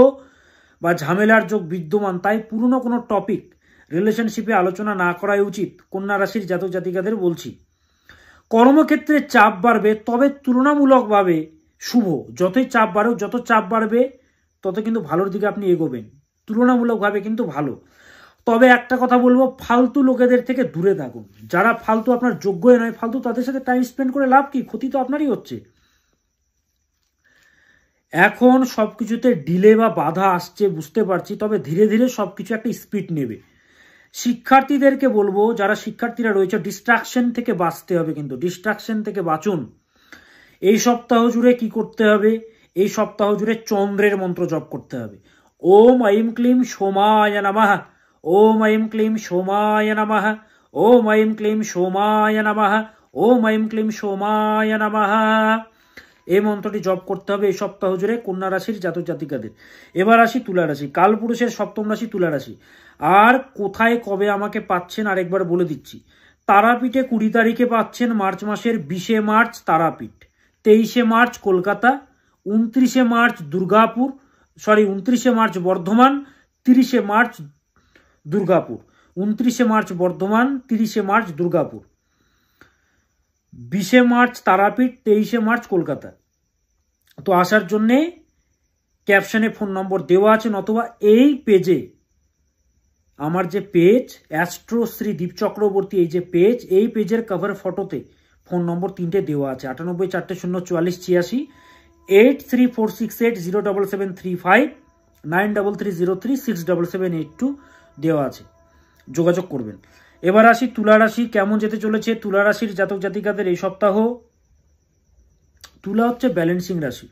[SPEAKER 1] বা ঝামেলার যোগ বিদ্যমান, তাই পুরনো কোনো টপিক রিলেশনশিপে আলোচনা না করাই উচিত। কন্যা রাশির জাতক জাতিকাদের বলছি, কর্মক্ষেত্রে চাপ বাড়বে, তবে তুলনামূলকভাবে শুভ। যতই চাপ বাড়ুক, যত চাপ বাড়বে তত কিন্তু ভালোর দিকে আপনি এগোবেন, তুলনামূলকভাবে কিন্তু ভালো। তবে একটা কথা বলবো, ফালতু লোকেদের থেকে দূরে থাকুন। যারা ফালতু, আপনার যোগ্যই নয় ফালতু, তাদের সাথে টাইম স্পেন্ড করে লাভ কি? ক্ষতি তো আপনারই হচ্ছে। এখন সবকিছুতে ডিলে বা বাধা আসছে বুঝতে পারছি, তবে ধীরে ধীরে সবকিছু একটা স্পিড নেবে। শিক্ষার্থীদেরকে বলবো, যারা শিক্ষার্থীরা রয়েছে, ডিস্ট্রাকশন থেকে বাঁচতে হবে, কিন্তু ডিস্ট্রাকশন থেকে বাঁচুন। এই সপ্তাহ জুড়ে কি করতে হবে? এই সপ্তাহ জুড়ে চন্দ্রের মন্ত্র জপ করতে হবে। ওম ঐম ক্লিম সোমায় নমঃ, ওম ঐম ক্লিম সোমায় নমঃ, ওম ঐম ক্লিম সোমায় নমঃ, ওম ঐম ক্লিম সোমায় নমঃ। এই মন্ত্রটি জপ করতে হবে এই সপ্তাহ জুড়ে কন্যা রাশির জাতক জাতিকাদের। এবার আসি তুলা রাশি। কালপুরুষের সপ্তম রাশি তুলা রাশি। আর কোথায় কবে আমাকে পাচ্ছেন আরেকবার বলে দিচ্ছি। তারাপীঠে 20 তারিখে পাচ্ছেন, মার্চ মাসের 20শে মার্চ তারাপীঠ, 23শে মার্চ কলকাতা, 29শে মার্চ দুর্গাপুর, 29শে মার্চ বর্ধমান, 30শে মার্চ দুর্গাপুর। 29শে মার্চ বর্ধমান, 30শে মার্চ দুর্গাপুর, 20শে মার্চ তারাপীঠ, 23শে মার্চ কলকাতা। তো আসার জন্যে ক্যাপশনে ফোন নম্বর দেওয়া আছে, নতুবা এই পেজে, আমার যে পেজ অ্যাস্ট্রো শ্রী দীপ চক্রবর্তী, এই যে পেজ, এই পেজের কভার ফটোতে ফোন নম্বর 3টে দেওয়া আছে, 98 4 0 44 86, 8346807735, 9330367782 দেওয়া আছে, যোগাযোগ করবেন। এবার আসি তুলা রাশি কেমন যেতে চলেছে। তুলা রাশির জাতক জাতিকাদের এই সপ্তাহ, তুলা হচ্ছে ব্যালেন্সিং রাশি।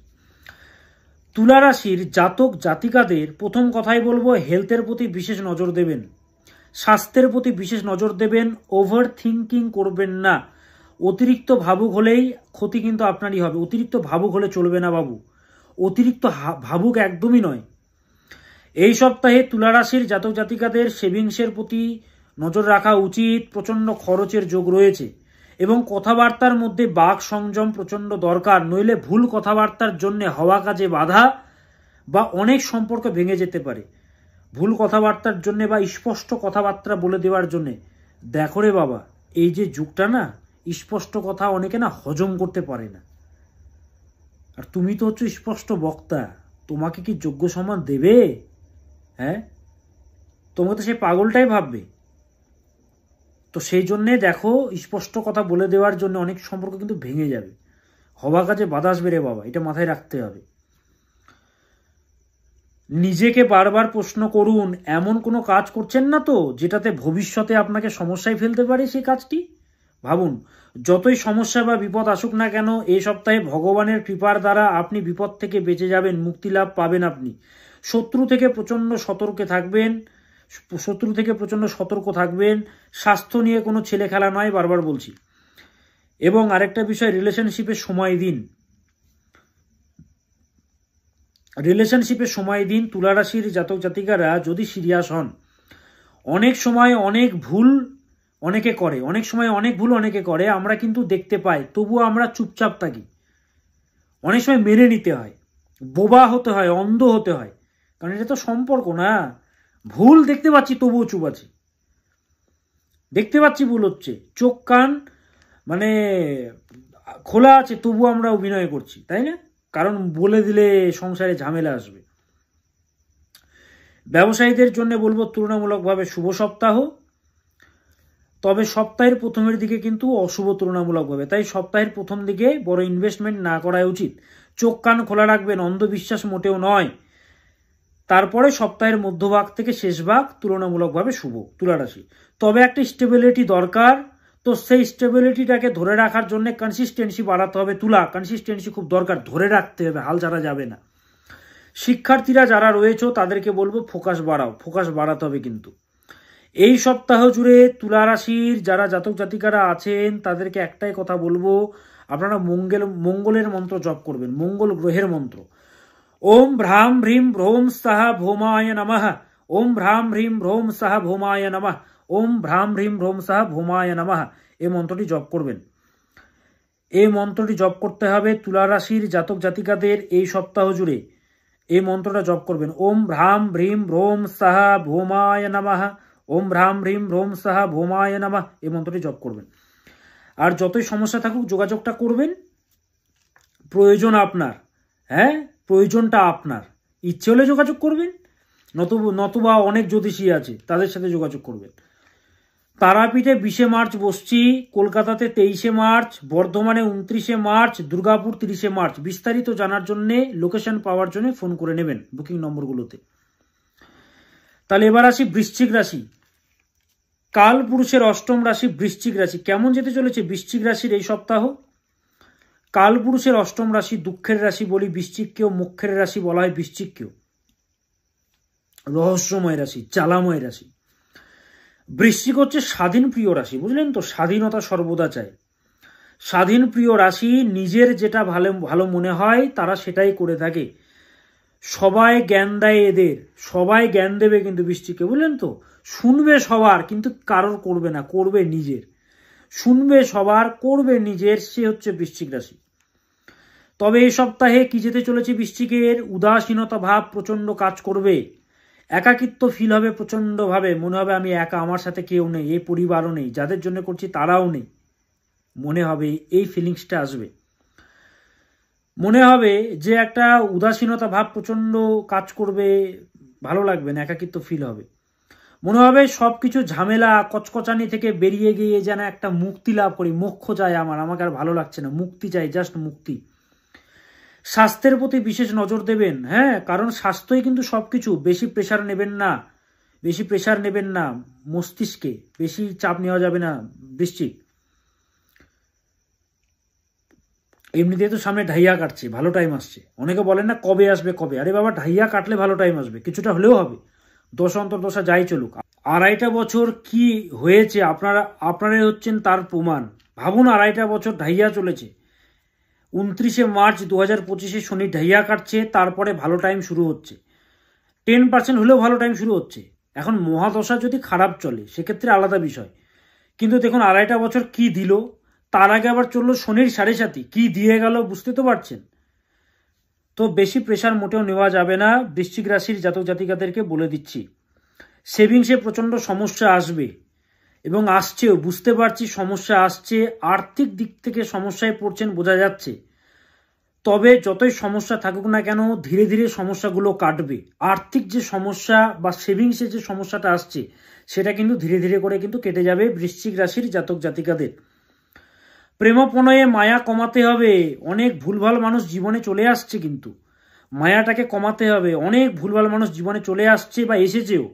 [SPEAKER 1] তুলা রাশির জাতক জাতিকাদের প্রথম কথাই বলবো, হেলথের প্রতি বিশেষ নজর দেবেন, স্বাস্থ্যের প্রতি বিশেষ নজর দেবেন। ওভার থিঙ্কিং করবেন না। অতিরিক্ত ভাবুক হলেই ক্ষতি কিন্তু আপনারই হবে। অতিরিক্ত ভাবুক হলে চলবে না বাবু, অতিরিক্ত ভাবুক একদমই নয়। এই সপ্তাহে তুলা রাশির জাতক জাতিকাদের সেভিংসের প্রতি নজর রাখা উচিত। প্রচণ্ড খরচের যোগ রয়েছে এবং কথাবার্তার মধ্যে বাক সংযম প্রচণ্ড দরকার, নইলে ভুল কথাবার্তার জন্য হওয়া কাজে বাধা বা অনেক সম্পর্ক ভেঙে যেতে পারে। ভুল কথাবার্তার জন্য বা স্পষ্ট কথাবার্তা বলে দেওয়ার জন্যে, দেখো রে বাবা, এই যে যুগটা না, স্পষ্ট কথা অনেকে না হজম করতে পারে না। আর তুমি তো হচ্ছে স্পষ্ট বক্তা, তোমাকে কি যোগ্য সম্মান দেবে? হ্যাঁ, তোমাকে তো সে পাগলটাই ভাববে। তো সেই জন্যে দেখো, স্পষ্ট কথা বলে দেওয়ার জন্য অনেক সম্পর্ক কিন্তু ভেঙে যাবে। হওয়া কাজে বাধা আসবে রে বাবা, এটা মাথায় রাখতে হবে। নিজেকে বারবার প্রশ্ন করুন, এমন কোনো কাজ করছেন না তো যেটাতে ভবিষ্যতে আপনাকে সমস্যায় ফেলতে পারে সেই কাজটি? ভাবুন, যতই সমস্যা বা বিপদ আসুক না কেন, এই সপ্তাহে ভগবানের কৃপার দ্বারা আপনি বিপদ থেকে বেঁচে যাবেন, মুক্তি লাভ পাবেন। আপনি শত্রু থেকে প্রচণ্ড সতর্ক থাকবেন। স্বাস্থ্য নিয়ে কোনো ছেলে খেলা নয়, বারবার বলছি। এবং আরেকটা বিষয়, রিলেশনশিপে সময় দিন। তুলা রাশির জাতক জাতিকারা যদি সিরিয়াস হন, অনেক সময় অনেক ভুল অনেকে করে, আমরা কিন্তু দেখতে পাই, তবুও আমরা চুপচাপ থাকি। অনেক সময় মেনে নিতে হয়, বোবা হতে হয়, অন্ধ হতে হয়, কারণ এটা তো সম্পর্ক না। ভুল দেখতে পাচ্ছি তবুও চুপ আছি, দেখতে পাচ্ছি ভুল হচ্ছে, চোখ কান মানে খোলা আছে, তবুও আমরা অভিনয় করছি, তাই না? কারণ বলে দিলে সংসারে ঝামেলা আসবে। ব্যবসায়ীদের জন্য বলবো তুলনামূলকভাবে শুভ সপ্তাহ, তবে সপ্তাহের প্রথমের দিকে কিন্তু অশুভ তুলনামূলকভাবে। তাই সপ্তাহের প্রথম দিকে বড় ইনভেস্টমেন্ট না করাই উচিত। চোখ কান খোলা রাখবেন, অন্ধবিশ্বাস মোটেও নয়। তারপরে সপ্তাহের মধ্যভাগ থেকে শেষ ভাগ তুলনামূলকভাবে শুভ তুলা রাশি। তবে একটা স্টেবিলিটি দরকার, তো সেই স্টেবিলিটিটাকে ধরে রাখার জন্য কনসিস্টেন্সি বাড়াতে হবে। কনসিস্টেন্সি খুব দরকার, ধরে রাখতে হবে, হাল ছাড়া যাবে না। শিক্ষার্থীরা যারা রয়েছে তাদেরকে বলবো ফোকাস বাড়াতে হবে। কিন্তু এই সপ্তাহ জুড়ে তুলা রাশির যারা জাতক জাতিকারা আছেন তাদেরকে একটাই কথা বলবো, আপনারা মঙ্গলের মন্ত্র জপ করবেন, মঙ্গল গ্রহের মন্ত্র। ওম ভ্রাম ভ্রীম ভ্রোম সাহা ভৌমায় নমঃ। ওম ভ্রাম ভ্রীম ভ্রোম সাহা ভৌমায় নমঃ। ওম ভ্রাম ভ্রীম ভ্রোম সাহা ভৌমায় নমঃ। এই মন্ত্রটি জপ করবেন। এই মন্ত্রটি জপ করতে হবে তুলা রাশির জাতক জাতিকাদের এই সপ্তাহ জুড়ে। এই মন্ত্রটা জপ করবেন, ওম ভ্রাম ভ্রীম ভ্রোম সাহা ভৌমায় নমঃ। ওম ভ্রাম ভ্রীম ভ্রোম সাহা ভৌমায় নমঃ। এই মন্ত্রটি জপ করবেন। আর যতই সমস্যা থাকুক যোগাযোগটা করবেন, প্রয়োজন আপনার, হ্যাঁ প্রয়োজনটা আপনার। ইচ্ছে হলে যোগাযোগ করবেন, নতুবা অনেক জ্যোতিষী আছে তাদের সাথে যোগাযোগ করবেন। তারাপীঠে 20 মার্চ বসছি, কলকাতাতে 23 মার্চ, বর্ধমানে 29 মার্চ, দুর্গাপুর 30 মার্চ। বিস্তারিত জানার জন্য, লোকেশন পাওয়ার জন্য ফোন করে নেবেন বুকিং নম্বরগুলোতে। তাহলে এবার আসি বৃশ্চিক রাশি। কাল পুরুষের অষ্টম রাশি বৃশ্চিক রাশি। কেমন যেতে চলেছে বৃশ্চিক রাশির এই সপ্তাহ? কাল পুরুষের অষ্টম রাশি দুঃখের রাশি বলি বৃশ্চিককেও, মুখ্যের রাশি বলা হয় বৃশ্চিককেও। রহস্যময় রাশি, জ্বালাময় রাশি। বৃশ্চিক হচ্ছে স্বাধীন প্রিয় রাশি, বুঝলেন তো? স্বাধীনতা সর্বদা চায়। স্বাধীন প্রিয় রাশি, নিজের যেটা ভালো মনে হয় তারা সেটাই করে থাকে। সবাই জ্ঞান দেয় এদের, সবাই জ্ঞান দেবে কিন্তু বৃশ্চিককে, বুঝলেন তো? শুনবে সবার কিন্তু কারোর করবে না, করবে নিজের। শুনবে সবার, করবে নিজের, সে হচ্ছে বৃশ্চিক রাশি। তবে এই সপ্তাহে কি যেতে চলেছে বৃশ্চিকের? উদাসীনতা ভাব প্রচন্ড কাজ করবে, একাকিত্ব ফিল হবে প্রচন্ডভাবে, মনে হবে আমি একা, আমার সাথে কেউ নেই, এই পরিবারও নেই, যাদের জন্য করছি তারাও নেই, মনে হবে এই ফিলিংসটা আসবে। মনে হবে যে একটা উদাসীনতা ভাব প্রচন্ড কাজ করবে, ভালো লাগবে না, একাকিত্ব ফিল হবে। মনে হবে সবকিছু ঝামেলা কচকচানি থেকে বেরিয়ে গিয়ে যেন একটা মুক্তি লাভ করি, মোক্ষ চাই আমাকে আর ভালো লাগছে না, মুক্তি চাই, জাস্ট মুক্তি। স্বাস্থ্যের প্রতি বিশেষ নজর দেবেন, হ্যাঁ, কারণ স্বাস্থ্যই কিন্তু সবকিছু। বেশি প্রেশার নেবেন না মস্তিষ্কে, বেশি চাপ নেওয়া যাবে না বৃশ্চিক। এমনিতে তো সামনে ঢাইয়া কাটছে, ভালো টাইম আসছে। অনেকে বলেন না কবে আসবে কবে, আরে বাবা ঢাইয়া কাটলে ভালো টাইম আসবে, কিছুটা হলেও হবে। দশা অন্তর্দশা যাই চলুক, 2.5 বছর কি হয়েছে আপনারাই হচ্ছেন তার প্রমাণ। ভাবুন 2.5 বছর ঢাইয়া চলেছে। 29 মার্চ 2025 শনি ঢাইয়া কাটছে, তারপরে ভালো টাইম শুরু হচ্ছে। 10% হলেও ভালো টাইম শুরু হচ্ছে। এখন মহাদশা যদি খারাপ চলে সেক্ষেত্রে আলাদা বিষয়, কিন্তু দেখুন 2.5 বছর কি দিল, তার আগে আবার চললো শনির 7.5, কি দিয়ে গেল বুঝতে তো পারছেন। তো বেশি প্রেশার মোটেও নেওয়া যাবে না, বৃশ্চিক রাশির জাতক জাতিকাদেরকে বলে দিচ্ছি। সেভিংসে প্রচণ্ড সমস্যা আসবে এবং আসছেও, বুঝতে পারছি সমস্যা আসছে। আর্থিক দিক থেকে সমস্যায় পড়ছেন বোঝা যাচ্ছে, তবে যতই সমস্যা থাকুক না কেন ধীরে ধীরে সমস্যাগুলো কাটবে। আর্থিক যে সমস্যা বা সেভিংসের যে সমস্যাটা আসছে সেটা কিন্তু ধীরে ধীরে করে কিন্তু কেটে যাবে বৃশ্চিক রাশির জাতক জাতিকাদের। প্রেমপ্রণয়ে মায়া কমাতে হবে। অনেক ভুলভাল মানুষ জীবনে চলে আসছে, কিন্তু মায়াটাকে কমাতে হবে। অনেক ভুলভাল মানুষ জীবনে চলে আসছে বা এসেছেও,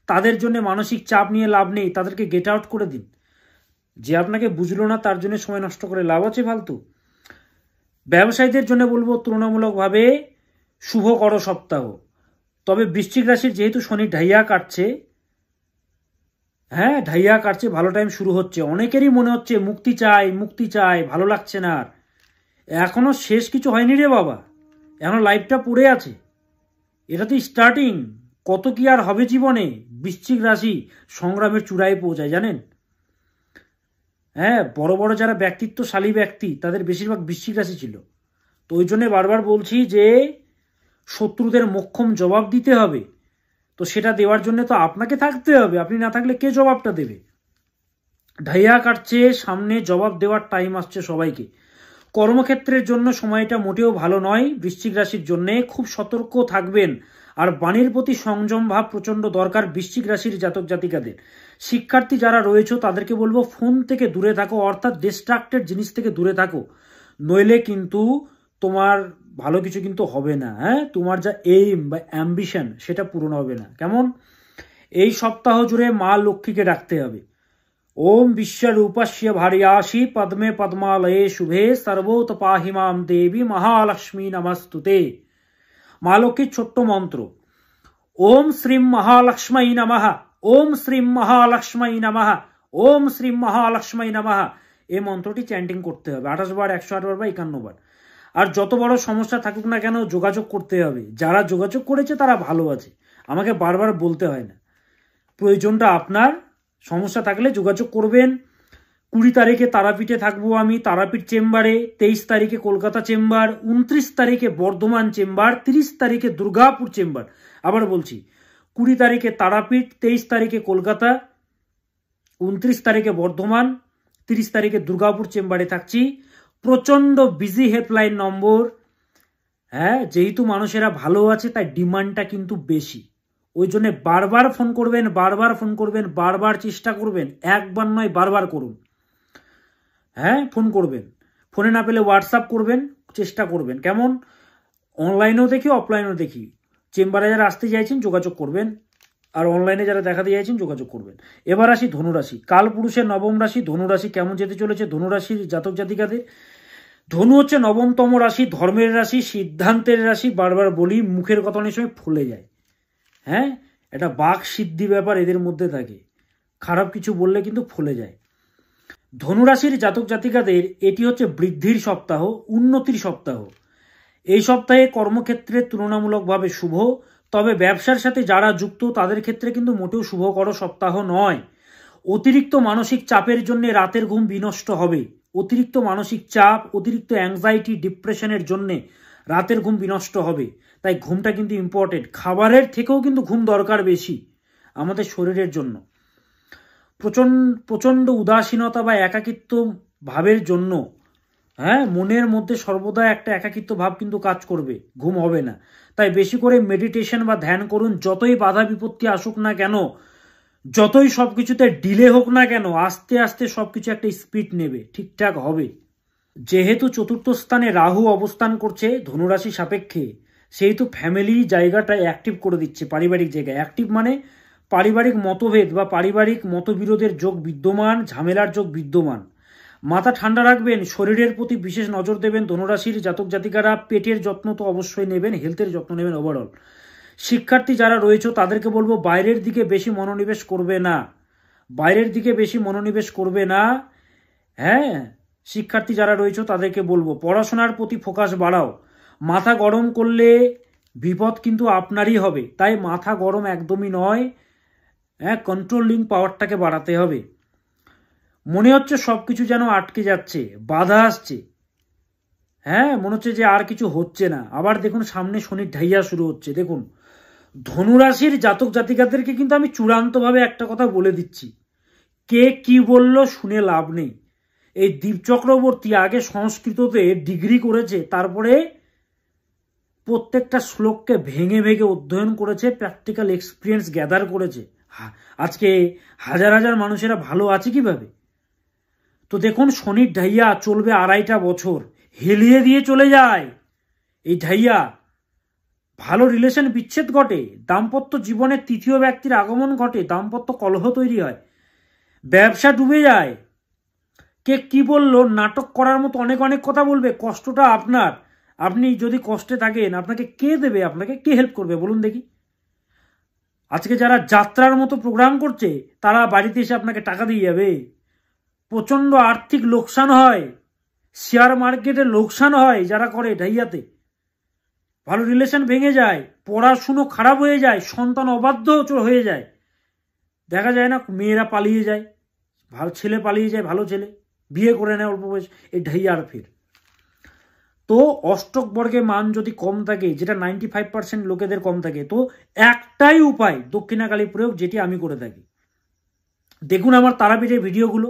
[SPEAKER 1] তাদের জন্য মানসিক চাপ নিয়ে লাভ নেই, তাদেরকে গেট আউট করে দিন। যে আপনাকে বুঝলো না তার জন্য সময় নষ্ট করে লাভ আছে ফালতু। ব্যবসায়ীদের জন্য বলবো তুলনামূলকভাবে শুভকর সপ্তাহ। তবে বৃশ্চিক রাশির যেহেতু শনি ঢাইয়া কাটছে, ঢাইয়া কাটছে, ভালো টাইম শুরু হচ্ছে। অনেকেরই মনে হচ্ছে মুক্তি চাই মুক্তি চাই, ভালো লাগছে না। আর এখনো শেষ কিছু হয়নি রে বাবা, এখনো লাইফটা পড়ে আছে, এটা তো স্টার্টিং। কত কি আর হবে জীবনে। বৃশ্চিক রাশি সংগ্রামের চূড়ায় পৌঁছায় জানেন। বড় বড় যারা ব্যক্তিত্বশালী ব্যক্তি তাদের বেশিরভাগ বৃশ্চিক রাশি ছিল। তো ওই জন্য বারবার বলছি যে শত্রুদের মোক্ষম জবাব দিতে হবে। তো সেটা দেওয়ার জন্য তো আপনাকে থাকতে হবে, আপনি না থাকলে কে জবাবটা দেবে। ঢাইয়া কাটছে, সামনে জবাব দেওয়ার টাইম আসছে সবাইকে। কর্মক্ষেত্রের জন্য সময়টা মোটেও ভালো নয় বৃশ্চিক রাশির জন্য, খুব সতর্ক থাকবেন। আর বাণীর প্রতি সংযম ভাব প্রচণ্ড দরকার বৃশ্চিক রাশির জাতক জাতিকাদের। শিক্ষার্থী যারা রয়েছে তাদেরকে বলবো ফোন থেকে দূরে থাকো, অর্থাৎ ডিস্ট্রাক্টেড জিনিস থেকে দূরে থাকো, নইলে কিন্তু তোমার ভালো কিছু কিন্তু হবে না। তোমার যা এইম বা অ্যাম্বিশন সেটা পূরণ হবে না। কেমন? এই সপ্তাহ জুড়ে মা লক্ষ্মীকে ডাকতে হবে। ওম বিশ্বরূপস্য ভার্যাসি পদ্মে পদ্মালয়ে শুভে সর্বোতপাহিমাম দেবী মহালক্ষ্মী নমস্তুতে। মা লক্ষ্মীর ছোট্ট মন্ত্র ওম শ্রীম মহালক্ষ্মী নমঃ, ওম শ্রীম মহালক্ষ্মী নমঃ, ওম শ্রীম মহালক্ষ্মী নমঃ। এই মন্ত্রটি চ্যান্টিং করতে হবে 28 বার, 108 বার বা 51 বার। আর যত বড় সমস্যা থাকুক না কেন যোগাযোগ করতে হবে। যারা যোগাযোগ করেছে তারা ভালো আছে, আমাকে বারবার বলতে হয় না। প্রয়োজনটা আপনার, সমস্যা থাকলে যোগাযোগ করবেন। 20 তারিখে তারাপীঠে থাকবো আমি, তারাপীঠ চেম্বারে। 23 তারিখে কলকাতা চেম্বার, 29 তারিখে বর্ধমান চেম্বার, 30 তারিখে দুর্গাপুর চেম্বার। আবার বলছি, 20 তারিখে তারাপীঠ, 23 তারিখে কলকাতা, 29 তারিখে বর্ধমান, 30 তারিখে দুর্গাপুর চেম্বারে থাকছি। প্রচন্ড বিজি হেল্পলাইন নম্বর। যেহেতু মানুষেরা ভালো আছে তাই ডিমান্ডটা কিন্তু বেশি, ওই জন্য বারবার ফোন করবেন, বারবার ফোন করবেন, বারবার চেষ্টা করবেন, একবার নয় বারবার করুন। ফোন করবেন, ফোনে না পেলে হোয়াটসঅ্যাপ করবেন, চেষ্টা করবেন। কেমন? অনলাইনেও দেখি অফলাইনেও দেখি। চেম্বারে যারা আসতে চাইছেন যোগাযোগ করবেন, আর অনলাইনে যারা দেখাতে চাইছেন যোগাযোগ করবেন। এবার আসি ধনুরাশি। কাল পুরুষের নবম রাশি ধনুরাশি কেমন যেতে চলেছে ধনুরাশির জাতক জাতিকাদের। ধনু হচ্ছে নবমতম রাশি, ধর্মের রাশি, সিদ্ধান্তের রাশি। বারবার বলি, মুখের কথা অনেক সময় ফুলে যায়। এটা বাক সিদ্ধি ব্যাপার এদের মধ্যে থাকে, খারাপ কিছু বললে কিন্তু ফুলে যায়। ধনুরাশির জাতক জাতিকাদের এটি হচ্ছে বৃদ্ধির সপ্তাহ, উন্নতির সপ্তাহ। এই সপ্তাহে কর্মক্ষেত্রে তুলনামূলকভাবে শুভ, তবে ব্যবসার সাথে যারা যুক্ত তাদের ক্ষেত্রে কিন্তু মোটেও শুভকর সপ্তাহ নয়। অতিরিক্ত মানসিক চাপের জন্য রাতের ঘুম বিনষ্ট হবে। অতিরিক্ত মানসিক চাপ, অতিরিক্ত অ্যাংজাইটি, ডিপ্রেশনের জন্য রাতের ঘুম বিনষ্ট হবে। তাই ঘুমটা কিন্তু ইম্পর্টেন্ট। খাবারের থেকেও কিন্তু ঘুম দরকার বেশি আমাদের শরীরের জন্য। প্রচণ্ড উদাসীনতা বা একাকিত্ব ভাবের জন্য মনের মধ্যে সর্বদা একটা একাকিত্ব ভাব কিন্তু কাজ করবে, ঘুম হবে না। তাই বেশি করে মেডিটেশন বা ধ্যান করুন। যতই বাধা বিপত্তি আসুক না কেন, যতই সবকিছুতে ডিলে হোক না কেন, আস্তে আস্তে সবকিছু একটা স্পিড নেবে, ঠিকঠাক হবে। যেহেতু চতুর্থ স্থানে রাহু অবস্থান করছে ধনুরাশি সাপেক্ষে, সেহেতু ফ্যামিলি জায়গাটা অ্যাক্টিভ করে দিচ্ছে। পারিবারিক জায়গায় অ্যাক্টিভ মানে পারিবারিক মতভেদ বা পারিবারিক মতবিরোধের যোগ বিদ্যমান, ঝামেলার যোগ বিদ্যমান। মাথা ঠান্ডা রাখবেন, শরীরের প্রতি বিশেষ নজর দেবেন। ধনুরাশির জাতক জাতিকারা পেটের যত্ন তো অবশ্যই নেবেন, হেলথের যত্ন নেবেন ওভারঅল। শিক্ষার্থী যারা রয়েছে তাদেরকে বলবো বাইরের দিকে বেশি মনোনিবেশ করবে না, বাইরের দিকে বেশি মনোনিবেশ করবে না। শিক্ষার্থী যারা রয়েছে তাদেরকে বলবো পড়াশোনার প্রতি ফোকাস বাড়াও। মাথা গরম করলে বিপদ কিন্তু আপনারই হবে, তাই মাথা গরম একদমই নয়। কন্ট্রোলিং পাওয়ারটাকে বাড়াতে হবে। মনে হচ্ছে সবকিছু যেন আটকে যাচ্ছে, বাধা আসছে, মনে হচ্ছে যে আর কিছু হচ্ছে না। আবার দেখুন সামনে শনির ঢাইয়া শুরু হচ্ছে। দেখুন ধনুরাশির জাতক জাতিকাদেরকে কিন্তু আমি চূড়ান্তভাবে একটা কথা বলে দিচ্ছি, কে কি বলল শুনে লাভ নেই। এই দীপ চক্রবর্তী আগে সংস্কৃততে ডিগ্রি করেছে, তারপরে প্রত্যেকটা শ্লোককে ভেঙে ভেঙে অধ্যয়ন করেছে, প্র্যাকটিক্যাল এক্সপিরিয়েন্স গ্যাদার করেছে। আজকে হাজার হাজার মানুষেরা ভালো আছে কিভাবে? তো দেখুন, শনির ঢাইয়া চলবে 2.5 বছর, হেলিয়ে দিয়ে চলে যায় এই ঢাইয়া। ভালো রিলেশন বিচ্ছেদ ঘটে, দাম্পত্য জীবনে তৃতীয় ব্যক্তির আগমন ঘটে, দাম্পত্য কলহ তৈরি হয়, ব্যবসা ডুবে যায়। কে কি বললো, নাটক করার মতো অনেক অনেক কথা বলবে, কষ্টটা আপনার। আপনি যদি কষ্টে থাকেন, আপনাকে কে দেবে, আপনাকে কে হেল্প করবে বলুন দেখি? আজকে যারা যাত্রার মতো প্রোগ্রাম করছে, তারা বাড়িতে এসে আপনাকে টাকা দিয়ে যাবে। প্রচণ্ড আর্থিক লোকসান হয়, শেয়ার মার্কেটে লোকসান হয় যারা করে ঢাইয়াতে। ভালো রিলেশন ভেঙে যায়, পড়াশুনো খারাপ হয়ে যায়, সন্তান অবাধ্য হয়ে যায়। দেখা যায় না, মেয়েরা পালিয়ে যায়, ভালো ছেলে পালিয়ে যায়, ভালো ছেলে বিয়ে করে নেয় অল্প বয়স, এই ঢাইয়ার ফের। তো অষ্টক বর্গে মান যদি কম থাকে, যেটা 95% লোকেদের কম থাকে, তো একটাই উপায় দক্ষিণাকালী প্রয়োগ, যেটি আমি করে থাকি। দেখুন আমার তারাপীঠের ভিডিওগুলো,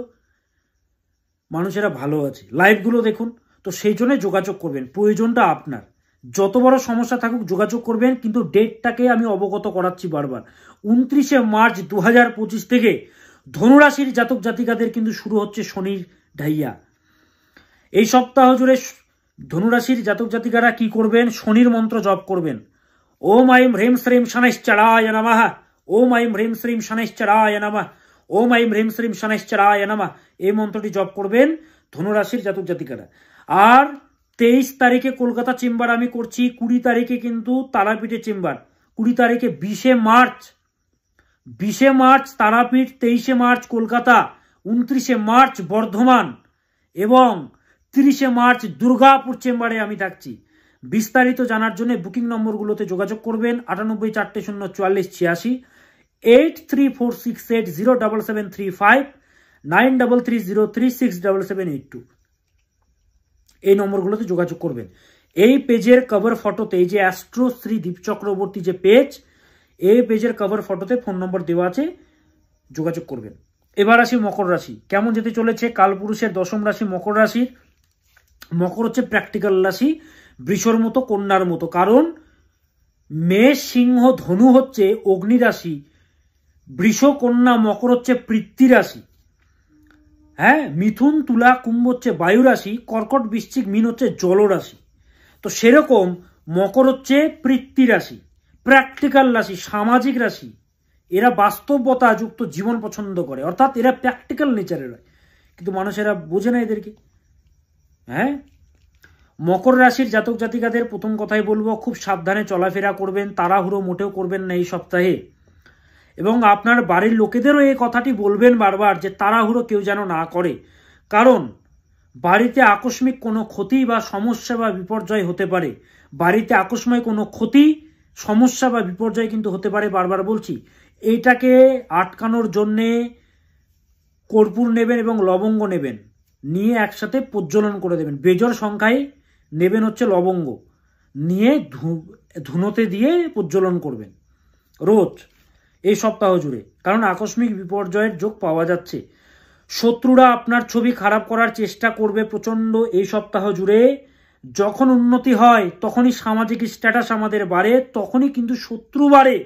[SPEAKER 1] মানুষেরা ভালো আছে, লাইভগুলো দেখুন। তো সেই জন্য যোগাযোগ করবেন, প্রয়োজনটা আপনার। যত বড় সমস্যা থাকুক যোগাযোগ করবেন, কিন্তু ডেটটাকে আমি অবগত করাচ্ছি বারবার। 29শে মার্চ 2025 থেকে ধনুরাশির জাতক জাতিকাদের কিন্তু শুরু হচ্ছে শনির ঢাইয়া। এই সপ্তাহ জুড়ে ধনুরাশির জাতক জাতিকারা কি করবেন? শনির মন্ত্র জপ করবেন। ওম আইম হ্রিম শ্রীম শনৈশ্চরায় নমঃ, ওম আইম হ্রিম শ্রীম শনৈশ্চরায় নমঃ, ওম আইম হ্রিম শ্রীম শনৈশ্চরায় নমঃ। এই মন্ত্রটি জপ করবেন ধনুরাশির জাতক জাতিকারা। আর 23 তারিখে কলকাতা চেম্বার আমি করছি, 20 তারিখে কিন্তু তারাপীঠে চেম্বার, 20 তারিখে 20শে মার্চ তারাপীঠ, 23শে মার্চ কলকাতা, 29শে মার্চ বর্ধমান এবং 30শে মার্চ দুর্গাপুর চেম্বারে আমি থাকছি। বিস্তারিত জানার জন্য বুকিং নম্বরগুলোতে যোগাযোগ করবেন। 98404486, 8346807735, 9330367782, এই নম্বরগুলোতে যোগাযোগ করবেন। এই পেজের কভার ফটোতে, এই যে অ্যাস্ট্রো শ্রী দীপ চক্রবর্তী যে পেজ, এই পেজের কভার ফটোতে ফোন নম্বর দেওয়া আছে, যোগাযোগ করবেন। এবার আসি মকর রাশি, কেমন যেতে চলেছে। কালপুরুষের 10ম রাশি মকর রাশি। মকর হচ্ছে প্র্যাকটিক্যাল রাশি, বৃষর মতো, কন্যার মতো। কারণ মেষ, সিংহ, ধনু হচ্ছে অগ্নি রাশি, বৃষ, কন্যা, মকর হচ্ছে পৃথ্বী রাশি। হ্যাঁ, মিথুন, তুলা, কুম্ভ হচ্ছে বায়ু রাশি, কর্কট, বৃশ্চিক, মীন হচ্ছে জল রাশি। তো সেরকম মকর হচ্ছে পৃথ্বী রাশি, প্র্যাকটিক্যাল রাশি, সামাজিক রাশি। এরা বাস্তবতা যুক্ত জীবন পছন্দ করে, অর্থাৎ এরা প্র্যাকটিক্যাল নেচারের হয়, কিন্তু মানুষেরা বোঝে না এদেরকে। হ্যাঁ, মকর রাশির জাতক জাতিকাদের প্রথম কথাই বলবো, খুব সাবধানে চলাফেরা করবেন, তাড়াহুড়ো মোটেও করবেন না এই সপ্তাহে। এবং আপনার বাড়ির লোকেদেরও এই কথাটি বলবেন বারবার, যে তাড়াহুড়ো কেউ যেন না করে। কারণ বাড়িতে আকস্মিক কোনো ক্ষতি বা সমস্যা বা বিপর্যয় হতে পারে। বাড়িতে আকস্মিক কোনো ক্ষতি, সমস্যা বা বিপর্যয় কিন্তু হতে পারে, বারবার বলছি। এইটাকে আটকানোর জন্যে কর্পূর নেবেন এবং লবঙ্গ নেবেন, নিয়ে একসাথে প্রজ্বলন করে দেবেন। বেজোড় সংখ্যায় নেবেন হচ্ছে লবঙ্গ, নিয়ে ধুনোতে দিয়ে প্রজ্বলন করবেন রোজ এই সপ্তাহ জুড়ে। কারণ আকস্মিক বিপর্যয়ের যোগ পাওয়া যাচ্ছে। শত্রুরা আপনার ছবি খারাপ করার চেষ্টা করবে প্রচণ্ড এই সপ্তাহ জুড়ে। যখন উন্নতি হয় তখনই সামাজিক স্ট্যাটাস আমাদের বাড়ে, তখনই কিন্তু শত্রু বাড়ে,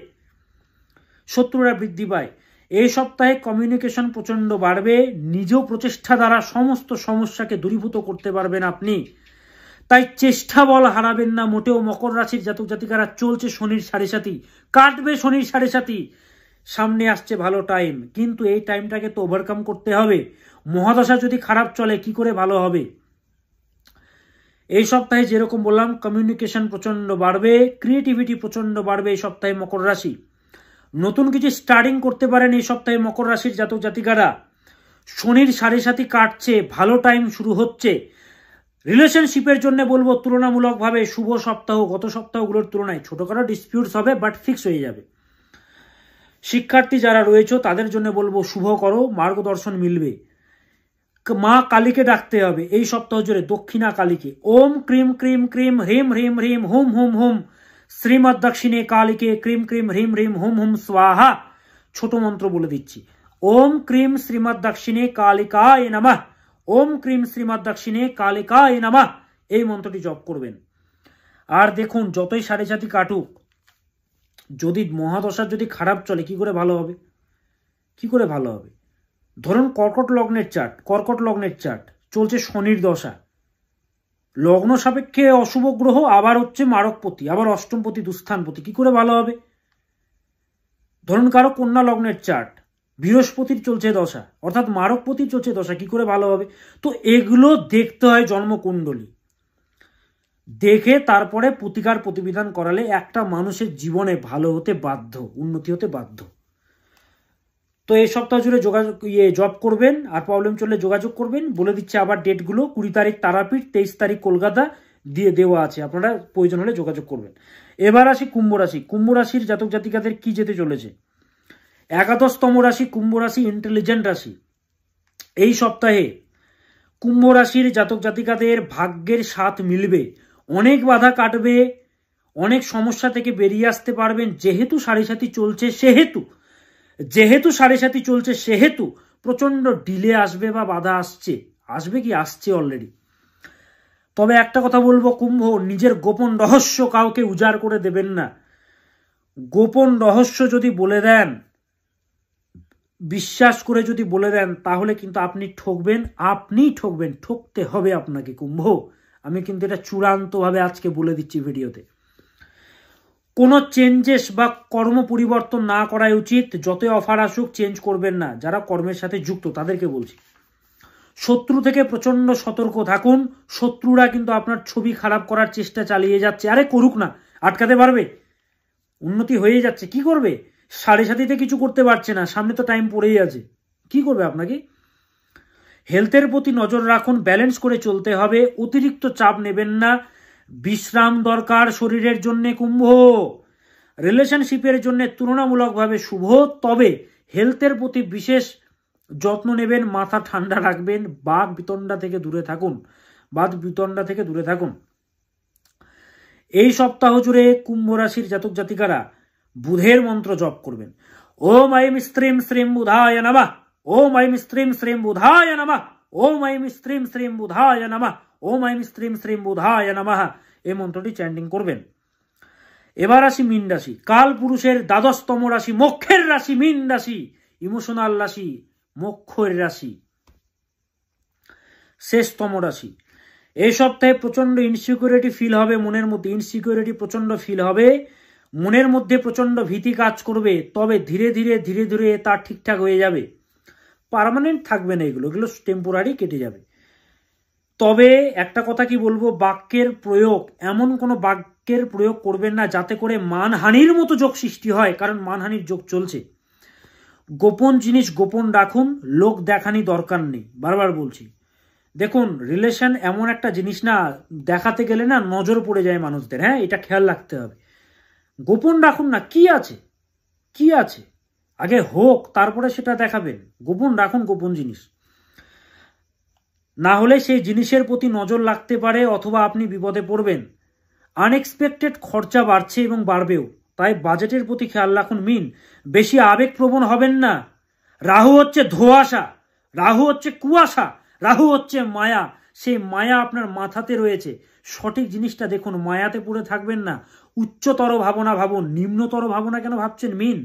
[SPEAKER 1] শত্রুরা বৃদ্ধি পায়। এই সপ্তাহে কমিউনিকেশন প্রচণ্ড বাড়বে, নিজেও প্রচেষ্টা দ্বারা সমস্ত সমস্যাকে দূরীভূত করতে পারবেন আপনি। তাই চেষ্টা বল হারাবেন না মোটেও। মকর রাশির জাতক জাতিকারা, চলছে শনির 7.5, কাটবে শনির 7.5, সামনে আসছে ভালো টাইম, কিন্তু এই টাইমটাকে তো ওভারকাম করতে হবে। মহাদশা যদি খারাপ চলে কি করে ভালো হবে? এই সপ্তাহে যেরকম বললাম, কমিউনিকেশন প্রচণ্ড বাড়বে, ক্রিয়েটিভিটি প্রচণ্ড বাড়বে এই সপ্তাহে মকর রাশি। নতুন কিছু স্টার্টিং করতে পারেন এই সপ্তাহে মকর রাশির জাতক জাতিকারা। শনির 7.5 কাটছে, ভালো টাইম শুরু হচ্ছে। রিলেশনশিপের জন্য বলবো তুলনামূলকভাবে শুভ সপ্তাহ। গত সপ্তাহগুলোর তুলনায় ছোটখাটো ডিসপিউটস হবে, বাট ফিক্স হয়ে যাবে। শিক্ষার্থী যারা রয়েছে তাদের জন্য বলবো শুভ করো, মার্গদর্শন মিলবে। মা কালীকে ডাকতে হবে এই সপ্তাহ জুড়ে, দক্ষিণা কালীকে। ওম ক্রিম ক্রিম ক্রিম হ্রিম হ্রিম হ্রিম হুম হুম হুম শ্রীমৎ দক্ষিণে কালীকে ক্রিম ক্রিম হ্রিম হ্রিম হুম হুম স্বাহা। ছোট মন্ত্র বলে দিচ্ছি। ওম ক্রিম শ্রীমৎ দক্ষিণে কালিকায় নমঃ, ওম ক্রিম শ্রীমৎ দক্ষিণে কালিকায় নমঃ। এই মন্ত্রটি জপ করবেন। আর দেখুন যতই সাড়ে সাথী কাটুক, যদি মহাদশার যদি খারাপ চলে কি করে ভালো হবে? কি করে ভালো হবে? ধরুন কর্কট লগ্নের চার্ট চলছে শনির দশা, লগ্ন সাপেক্ষে অশুভ গ্রহ, আবার হচ্ছে মারকপতি, আবার অষ্টমপতি দুস্থানপতি, কি করে ভালো হবে? ধরুন কারো কন্যা লগ্নের চার্ট, বৃহস্পতির চলছে দশা, অর্থাৎ মারকপতির চলছে দশা, কি করে ভালো হবে? তো এগুলো দেখতে হয় জন্মকুণ্ডলী, দেখে তারপরে প্রতিকার প্রতিবিধান করালে একটা মানুষের জীবনে ভালো হতে বাধ্য, উন্নতি হতে বাধ্য। তো এই সপ্তাহ জুড়ে জব করবেন, আর প্রবলেম চললে যোগাযোগ করবেন। বলে দিচ্ছে আবার ডেটগুলো, 20 তারিখ তারাপীঠ, 23 তারিখ কলকাতা দিয়ে দেওয়া আছে, আপনারা প্রয়োজন হলে যোগাযোগ করবেন। এবার আসি কুম্ভ রাশি। কুম্ভ রাশির জাতক জাতিকাদের কি যেতে চলেছে? 11তম রাশি কুম্ভ রাশি, ইন্টেলিজেন্ট রাশি। এই সপ্তাহে কুম্ভ রাশির জাতক জাতিকাদের ভাগ্যের সাথ মিলবে, অনেক বাধা কাটবে, অনেক সমস্যা থেকে বেরিয়ে আসতে পারবেন। যেহেতু সাড়ে সাথী চলছে সেহেতু প্রচন্ড ডিলে আসবে বা বাধা আসছে অলরেডি। তবে একটা কথা বলবো, কুম্ভ, নিজের গোপন রহস্য কাউকে উজাড় করে দেবেন না। গোপন রহস্য যদি বলে দেন, বিশ্বাস করে যদি বলে দেন, তাহলে কিন্তু আপনি ঠকবেন, ঠকতে হবে আপনাকে কুম্ভ। আমি কিন্তু এটা চূড়ান্তভাবে আজকে বলে দিচ্ছি ভিডিওতে। কোনো চেঞ্জেস বা কর্ম পরিবর্তন না করাই উচিত। যতই অফার আসুক চেঞ্জ করবেন না, যারা কর্মের সাথে যুক্ত তাদেরকে বলছি। শত্রু থেকে প্রচন্ড সতর্ক থাকুন। শত্রুরা কিন্তু আপনার ছবি খারাপ করার চেষ্টা চালিয়ে যাচ্ছে। আরে করুক না, আটকাতে পারবে? উন্নতি হয়ে যাচ্ছে, কি করবে? সাড়ে সাথীতে কিছু করতে পারছে না, সামনে তো টাইম পড়েই আছে, কি করবে আপনাকে? হেলথের প্রতি নজর রাখুন, ব্যালেন্স করে চলতে হবে, অতিরিক্ত চাপ নেবেন না, বিশ্রাম দরকার শরীরের জন্য কুম্ভ। রিলেশনশিপের জন্য তুলনামূলকভাবে শুভ, তবে হেলথের প্রতি বিশেষ যত্ন নেবেন, মাথা ঠান্ডা রাখবেন, বাদ বিতণ্ডা থেকে দূরে থাকুন। এই সপ্তাহ জুড়ে কুম্ভ রাশির জাতক জাতিকারা বুধের মন্ত্র জপ করবেন। ওম ঐম শ্রীম শ্রীম বুধায় নমঃ, ওম ঐম শ্রীম শ্রীম বুধায় নমঃ, ওম ঐম শ্রীম শ্রীম বুধায় নমঃ, ওম ঐম শ্রীম শ্রীম বুধায় নমঃ, এই মন্ত্রটি চ্যান্টিং করবেন। এবার আসি মীন রাশি। কাল পুরুষের 12তম রাশি, মোক্ষের রাশি মীন রাশি, ইমোশনাল রাশি, মোক্ষের রাশি, শেষতম রাশি। এই সপ্তাহে প্রচন্ড ইনসিকিউরিটি ফিল হবে, মনের মধ্যে প্রচন্ড ভীতি কাজ করবে। তবে ধীরে ধীরে তা ঠিকঠাক হয়ে যাবে, পার্মানেন্ট থাকবে না, এগুলো টেম্পোরারি কেটে যাবে। তবে একটা কথা কি বলবো, এমন কোনো বাক্যের প্রয়োগ করবেন না যাতে করে মানহানির মতো যোগ সৃষ্টি হয়, কারণ মানহানির যোগ চলছে। গোপন জিনিস গোপন রাখুন, লোক দেখানি দরকার নেই, বারবার বলছি। দেখুন, রিলেশন এমন একটা জিনিস না, দেখাতে গেলে না নজর পড়ে যায় মানুষদের, হ্যাঁ, এটা খেয়াল রাখতে হবে। গোপন রাখুন না, কি আছে আগে হোক, তারপরে সেটা দেখাবেন। গোপন রাখুন গোপন জিনিস, না হলে সেই জিনিসের প্রতি নজর লাগতে পারে, অথবা আপনি বিপদে পড়বেন। আনএক্সপেক্টেড খরচা বাড়ছে এবং বাড়বেও, তাই বাজেটের প্রতি খেয়াল রাখুন। মিন, বেশি আবেগপ্রবণ হবেন না। রাহু হচ্ছে ধোঁয়াশা, রাহু হচ্ছে কুয়াশা, রাহু হচ্ছে মায়া। সেই মায়া আপনার মাথাতে রয়েছে, সঠিক জিনিসটা দেখুন, মায়াতে পড়ে থাকবেন না। উচ্চতর ভাবনা ভাবুন, নিম্নতর ভাবনা কেন ভাবছেন মিন?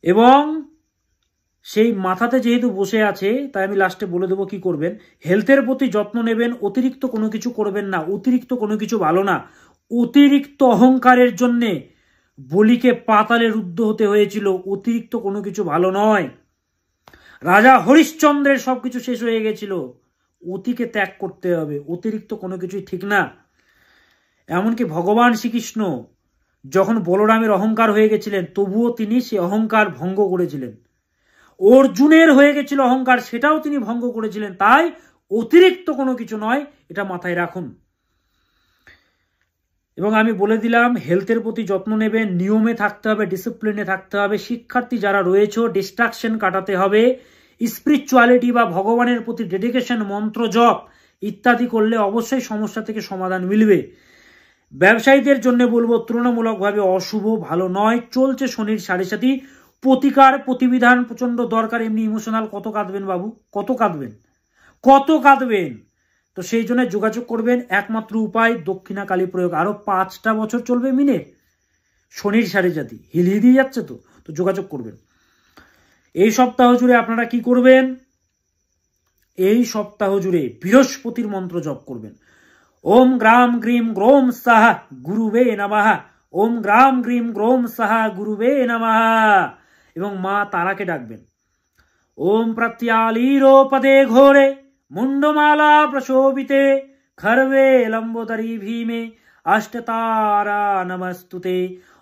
[SPEAKER 1] এবং সেই মাথাতে যেহেতু বসে আছে, তাই আমি লাস্টে বলে দেবো কি করবেন। হেলথের প্রতি যত্ন নেবেন, অতিরিক্ত কোনো কিছু করবেন না, অতিরিক্ত কোনো কিছু ভালো না। অতিরিক্ত অহংকারের জন্যে বলিকে পাতালে রুদ্ধ হতে হয়েছিল, অতিরিক্ত কোনো কিছু ভালো নয়। রাজা হরিশ্চন্দ্রের সবকিছু শেষ হয়ে গেছিল, অতিকে ত্যাগ করতে হবে, অতিরিক্ত কোনো কিছুই ঠিক না। এমনকি ভগবান শ্রীকৃষ্ণ যখন বলরামের অহংকার হয়ে গেছিলেন, তবুও তিনি সে অহংকার ভঙ্গ করেছিলেন। অর্জুনের হয়ে গেছিল অহংকার, সেটাও তিনি ভঙ্গ করেছিলেন। তাই অতিরিক্ত কোনো কিছু নয়, এটা মাথায় রাখুন। এবং আমি বলে দিলাম, হেলথের প্রতি যত্ন নেবেন, নিয়মে থাকতে হবে, ডিসিপ্লিনে থাকতে হবে। শিক্ষার্থী যারা রয়েছে, ডিস্ট্রাকশন কাটাতে হবে। স্পিরিচুয়ালিটি বা ভগবানের প্রতি ডেডিকেশন, মন্ত্র জপ ইত্যাদি করলে অবশ্যই সমস্যা থেকে সমাধান মিলবে। ব্যবসায়ীদের জন্য বলবো, তুলনামূলকভাবে অশুভ, ভালো নয়। চলছে শনির সাড়ে সাথী, প্রতিকার প্রতিবিধান প্রচন্ড দরকার। এমনি ইমোশনাল কত কাঁদবেন বাবু, কত কাঁদবেন? তো সেই জন্য যোগাযোগ করবেন। একমাত্র উপায় দক্ষিণা কালী প্রয়োগ। আরো 5টা বছর চলবে মিনে, শনির সাড়ে জাতি হিলিয়ে দিয়ে যাচ্ছে। তো যোগাযোগ করবেন। এই সপ্তাহ জুড়ে আপনারা কি করবেন? এই সপ্তাহ জুড়ে বৃহস্পতির মন্ত্র জপ করবেন। ওম গ্রাম গ্রীম গ্রোম সাহা গুরুবে নমঃ, ওম গ্রাম গ্রীম গ্রোম সাহা গুরুবে নমঃ। এবং মা তারাকে ডাকবেন। ওম প্রত্যালীরোপদে ঘোরে মুন্ডমালা প্রশোভিতে খর্বে লম্বোদরি ভীমে অষ্টতারা নমস্তুতে।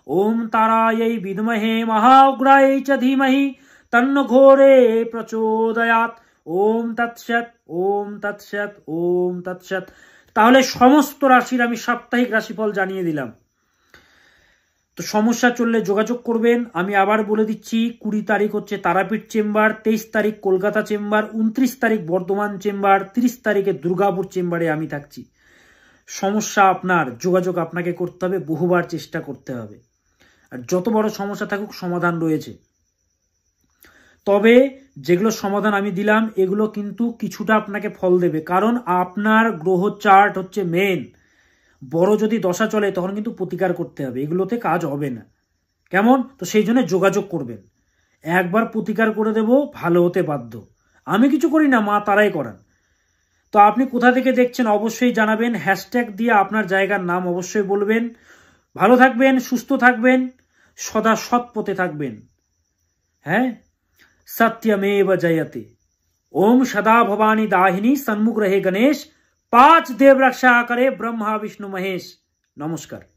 [SPEAKER 1] ওম তারাयै বিদ্মহে মহাউগ্রাयै চ ধীমহি তন্ন ঘোরে প্রচোদয়াৎ। ওম তৎসৎ, ওম তৎসৎ, ওম তৎসৎ। তাহলে সমস্ত রাশির আমি সাপ্তাহিক রাশিফল জানিয়ে দিলাম। তো সমস্যা চললে যোগাযোগ করবেন। আমি আবার বলে দিচ্ছি, 20 তারিখ হচ্ছে তারাপীঠ চেম্বার, 23 তারিখ কলকাতা চেম্বার, 29 তারিখ বর্ধমান চেম্বার, 30 তারিখে দুর্গাপুর চেম্বারে আমি থাকছি। সমস্যা আপনার, যোগাযোগ আপনাকে করতে হবে, বহুবার চেষ্টা করতে হবে। আর যত বড় সমস্যা থাকুক সমাধান রয়েছে। তবে যেগুলো সমাধান আমি দিলাম এগুলো কিন্তু কিছুটা আপনাকে ফল দেবে, কারণ আপনার গ্রহ চার্ট হচ্ছে মেন। বড় যদি দশা চলে তখন কিন্তু প্রতিকার করতে হবে, এগুলোতে কাজ হবে না। কেমন? তো সেই জন্য যোগাযোগ করবেন। একবার প্রতিকার করে দেব, ভালো হতে বাধ্য। আমি কিছু করি না, মা তারাই করান। তো আপনি কোথা থেকে দেখছেন অবশ্যই জানাবেন, হ্যাশট্যাগ দিয়ে আপনার জায়গার নাম অবশ্যই বলবেন। ভালো থাকবেন, সুস্থ থাকবেন, সদা সৎ পথে থাকবেন। হ্যাঁ, सत्यमेव जयते। ओम सदा भवानी दाहिनी सन्मुख रहे गणेश, 5 देव रक्षा करे ब्रह्मा विष्णु महेश। नमस्कार।